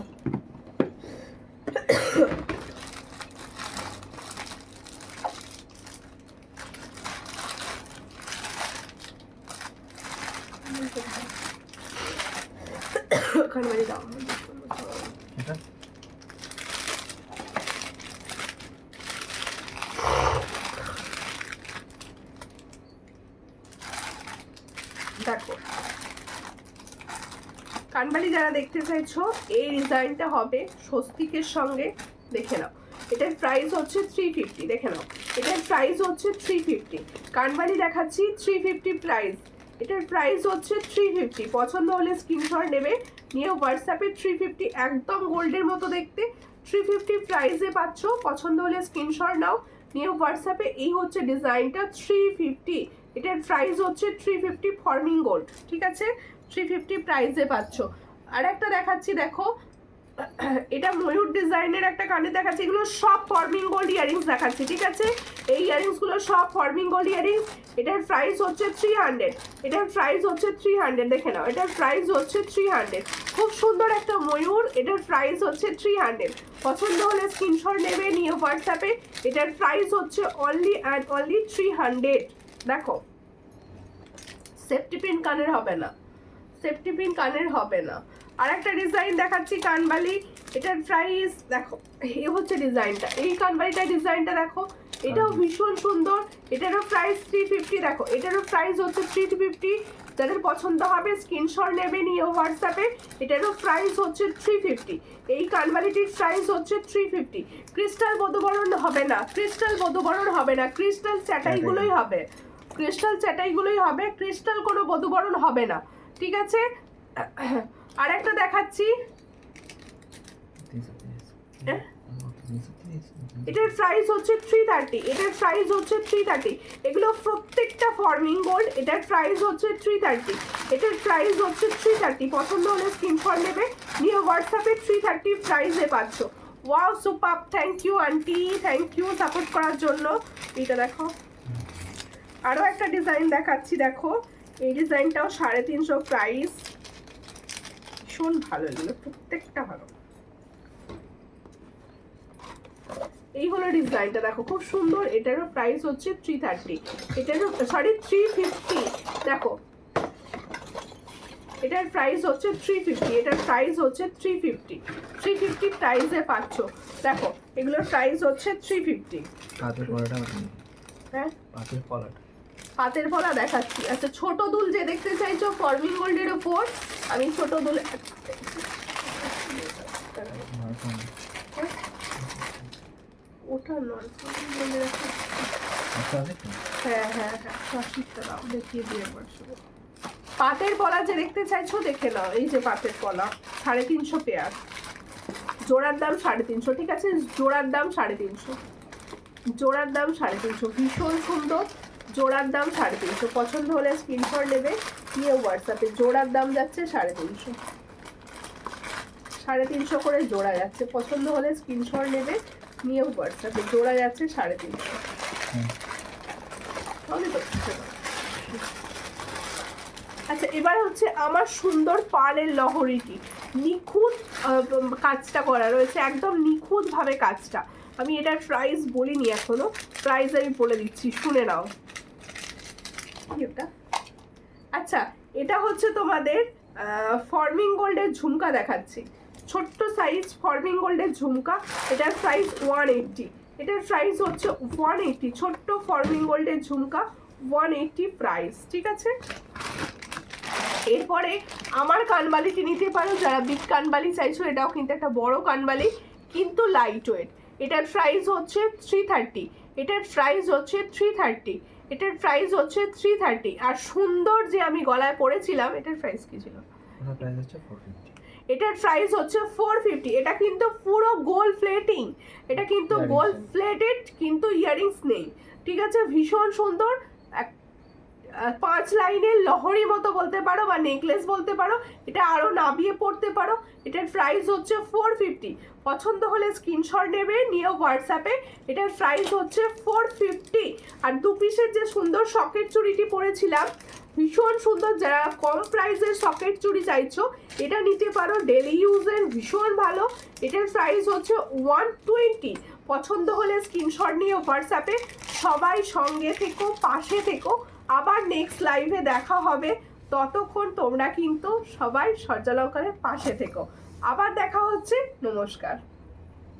কানবালি দাও এটা দেখো কানবালি যারা দেখতে চাইছো, এই ডিজাইনটা হবে স্বস্তিকের সঙ্গে, দেখে নাও। এটার প্রাইস হচ্ছে 350, দেখে নাও। এটার প্রাইস হচ্ছে 350, কানবালি দেখাচ্ছি 350 প্রাইস। এটার প্রাইস হচ্ছে 350। পছন্দ হলে স্ক্রিনশট নেবে, নিয়ে হোয়াটসঅ্যাপে 350, একদম গোল্ডের মতো দেখতে, 350 প্রাইসে পাচ্ছ। পছন্দ হলে স্ক্রিনশট নাও, নিয়ে হোয়াটসঅ্যাপে। এই হচ্ছে ডিজাইনটা 350, এটার প্রাইস হচ্ছে 350 ফর্মিং গোল্ড, ঠিক আছে? 350 প্রাইসে পাচ্ছ। আর একটা দেখাচ্ছি, দেখো এটা ময়ূর ডিজাইনের একটা কানে দেখাচ্ছি। এগুলো সব ফর্মিং গোল্ড ইয়ারিংস দেখাচ্ছি, ঠিক আছে? এই ইয়ারিংসগুলো সব ফর্মিং গোল্ড ইয়ারিংস। এটার প্রাইস হচ্ছে 300, এটার প্রাইস হচ্ছে 300, দেখে নাও। এটার প্রাইস হচ্ছে 300, খুব সুন্দর একটা ময়ূর। এটার প্রাইস হচ্ছে 300। পছন্দ হলে স্ক্রিনশট নেবে, নিয়ে হোয়াটসঅ্যাপে। এটার প্রাইস হচ্ছে অনলি অ্যান্ড অনলি 300। দেখো সেফটি পিন কানের হবে না, সেফটি পিন কানের হবে না। আর একটা ডিজাইন দেখাচ্ছি কানবালি, এটার প্রাইস দেখো, এই হচ্ছে ডিজাইনটা, এই কানবালিটার ডিজাইনটা দেখো, এটাও ভীষণ সুন্দর। এটারও প্রাইস 350, দেখো এটারও প্রাইস হচ্ছে 350। যাদের পছন্দ হবে স্ক্রিনশট নেবে, নিয়ে হোয়াটসঅ্যাপে। এটারও প্রাইস হচ্ছে 350, এই কানবালিটির প্রাইস হচ্ছে 350। ক্রিস্টাল বধূবরণ হবে না, ক্রিস্টাল বধূবরণ হবে না, ক্রিস্টাল চ্যাটাইগুলোই হবে, ক্রিস্টাল চ্যাটাইগুলোই হবে, ক্রিস্টাল কোনো বধূবরণ হবে না, ঠিক আছে? আর একটা দেখাচ্ছি, এটার প্রাইস হচ্ছে 330, এটার প্রাইস হচ্ছে 330। এগুলো প্রত্যেকটা ফর্মিং গোল্ড। এটার প্রাইস হচ্ছে 330, এটার প্রাইস হচ্ছে 330। পছন্দ হলে স্ক্রিনশট নেবে, নিয়ে হোয়াটসঅ্যাপে 330 প্রাইসে পাচ্ছ। Wow super, thank you aunty, thank you support করার জন্য। এটা দেখো আরও একটা ডিজাইন দেখাচ্ছি, দেখো এই ডিজাইনটাও 350 প্রাইস, ভীষণ ভালো, এগুলো প্রত্যেকটা ভালো। এই হলো ডিজাইনটা, দেখো খুব সুন্দর। এটারও প্রাইস হচ্ছে 330, এটারও 350। দেখো এটার প্রাইস হচ্ছে 350, এটার প্রাইস হচ্ছে 350 প্রাইসে পাচ্ছ। দেখো এগুলোর প্রাইস হচ্ছে 350। হাতের পলাটা হ্যাঁ হাতের পলাটা হাতের পলা দেখাচ্ছি। আচ্ছা ছোট দুল যে দেখতে চাইছো ফর্মিং গোল্ডের ওপর, আমি ছোট দুল ওটা নয়, হ্যাঁ হ্যাঁ হ্যাঁ 80 টাকা দেখিয়ে দিয়ে বলছো। পাতের পলা যে দেখতে চাইছো দেখে নাও, এই যে পাতের পলা 350 পেয়ার, জোড়ার দাম 350, ঠিক আছে? জোড়ার দাম 350, জোড়ার দাম 350, ভীষণ সুন্দর। জোড়ার দাম 350, পছন্দ হলে স্ক্রিনশট নেবে, নিয়ে হোয়াটসঅ্যাপে। জোড়ার দাম যাচ্ছে 350, 350 করে জোড়া যাচ্ছে। পছন্দ হলে স্ক্রিনশট নেবে, নিয়ে হোয়াটসঅ্যাপে। জোড়া যাচ্ছে 350। তাহলে তো আচ্ছা এবার হচ্ছে আমার সুন্দর পাড়ের লহরিটি, নিখুঁত কাজটা করা রয়েছে, একদম নিখুঁত ভাবে কাজটা। আমি এটার প্রাইস বলিনি এখনো, প্রাইস আমি বলে দিচ্ছি, শুনে নাও। আচ্ছা এটা হচ্ছে তোমাদের ফর্মিং গোল্ডের ঝুমকা দেখাচ্ছি, ছোট্ট সাইজ ফর্মিং গোল্ডের ঝুমকা। এটার প্রাইস 180, এটার প্রাইস হচ্ছে 180, ছোট্ট ফর্মিং গোল্ডের ঝুমকা 180 প্রাইস, ঠিক আছে? এরপরে আমার কানবালিটি নিতে পারো যারা বিগ কানবালি চাইছো, এটাও কিন্তু একটা বড় কানবালি, কিন্তু লাইট ওয়েট। এটার প্রাইস হচ্ছে 330, এটার প্রাইস হচ্ছে 330, এটার প্রাইস হচ্ছে 330। আর সুন্দর যে আমি গলায় পরেছিলাম, এটার প্রাইস কি ছিল? ওটার প্রাইস হচ্ছে 450, এটার প্রাইস হচ্ছে 450। এটা কিন্তু পুরো গোল প্লেটিং, এটা কিন্তু গোল প্লেটেড, কিন্তু ইয়ারিংস নেই, ঠিক আছে? ভীষণ সুন্দর, 5 লাইনের লহরি মতো বলতে পারো বা নেকলেস বলতে পারো, এটা আরো নাবিয়ে পড়তে পারো। এটার প্রাইস হচ্ছে 450, পছন্দ হলে স্ক্রিনশট নেবে, নিয়ে হোয়াটসঅ্যাপে। এটার প্রাইস হচ্ছে 450। আর 2 পিসের যে সুন্দর সকেট চুড়িটি পরেছিলাম, ভীষণ সুন্দর, যারা কম প্রাইসের সকেট চুড়ি চাইছো এটা নিতে পারো, ডেলি ইউজের ভীষণ ভালো। এটার প্রাইস হচ্ছে 120, পছন্দ হলে স্ক্রিনশট নিয়ে হোয়াটসঅ্যাপে। সবাই সঙ্গে থেকো, পাশে থেকো, আবার নেক্সট লাইভে দেখা হবে। ততক্ষণ তোমরা কিন্তু সবাই সজ্জালঙ্কারের পাশে থেকো। আবার দেখা হচ্ছে, নমস্কার।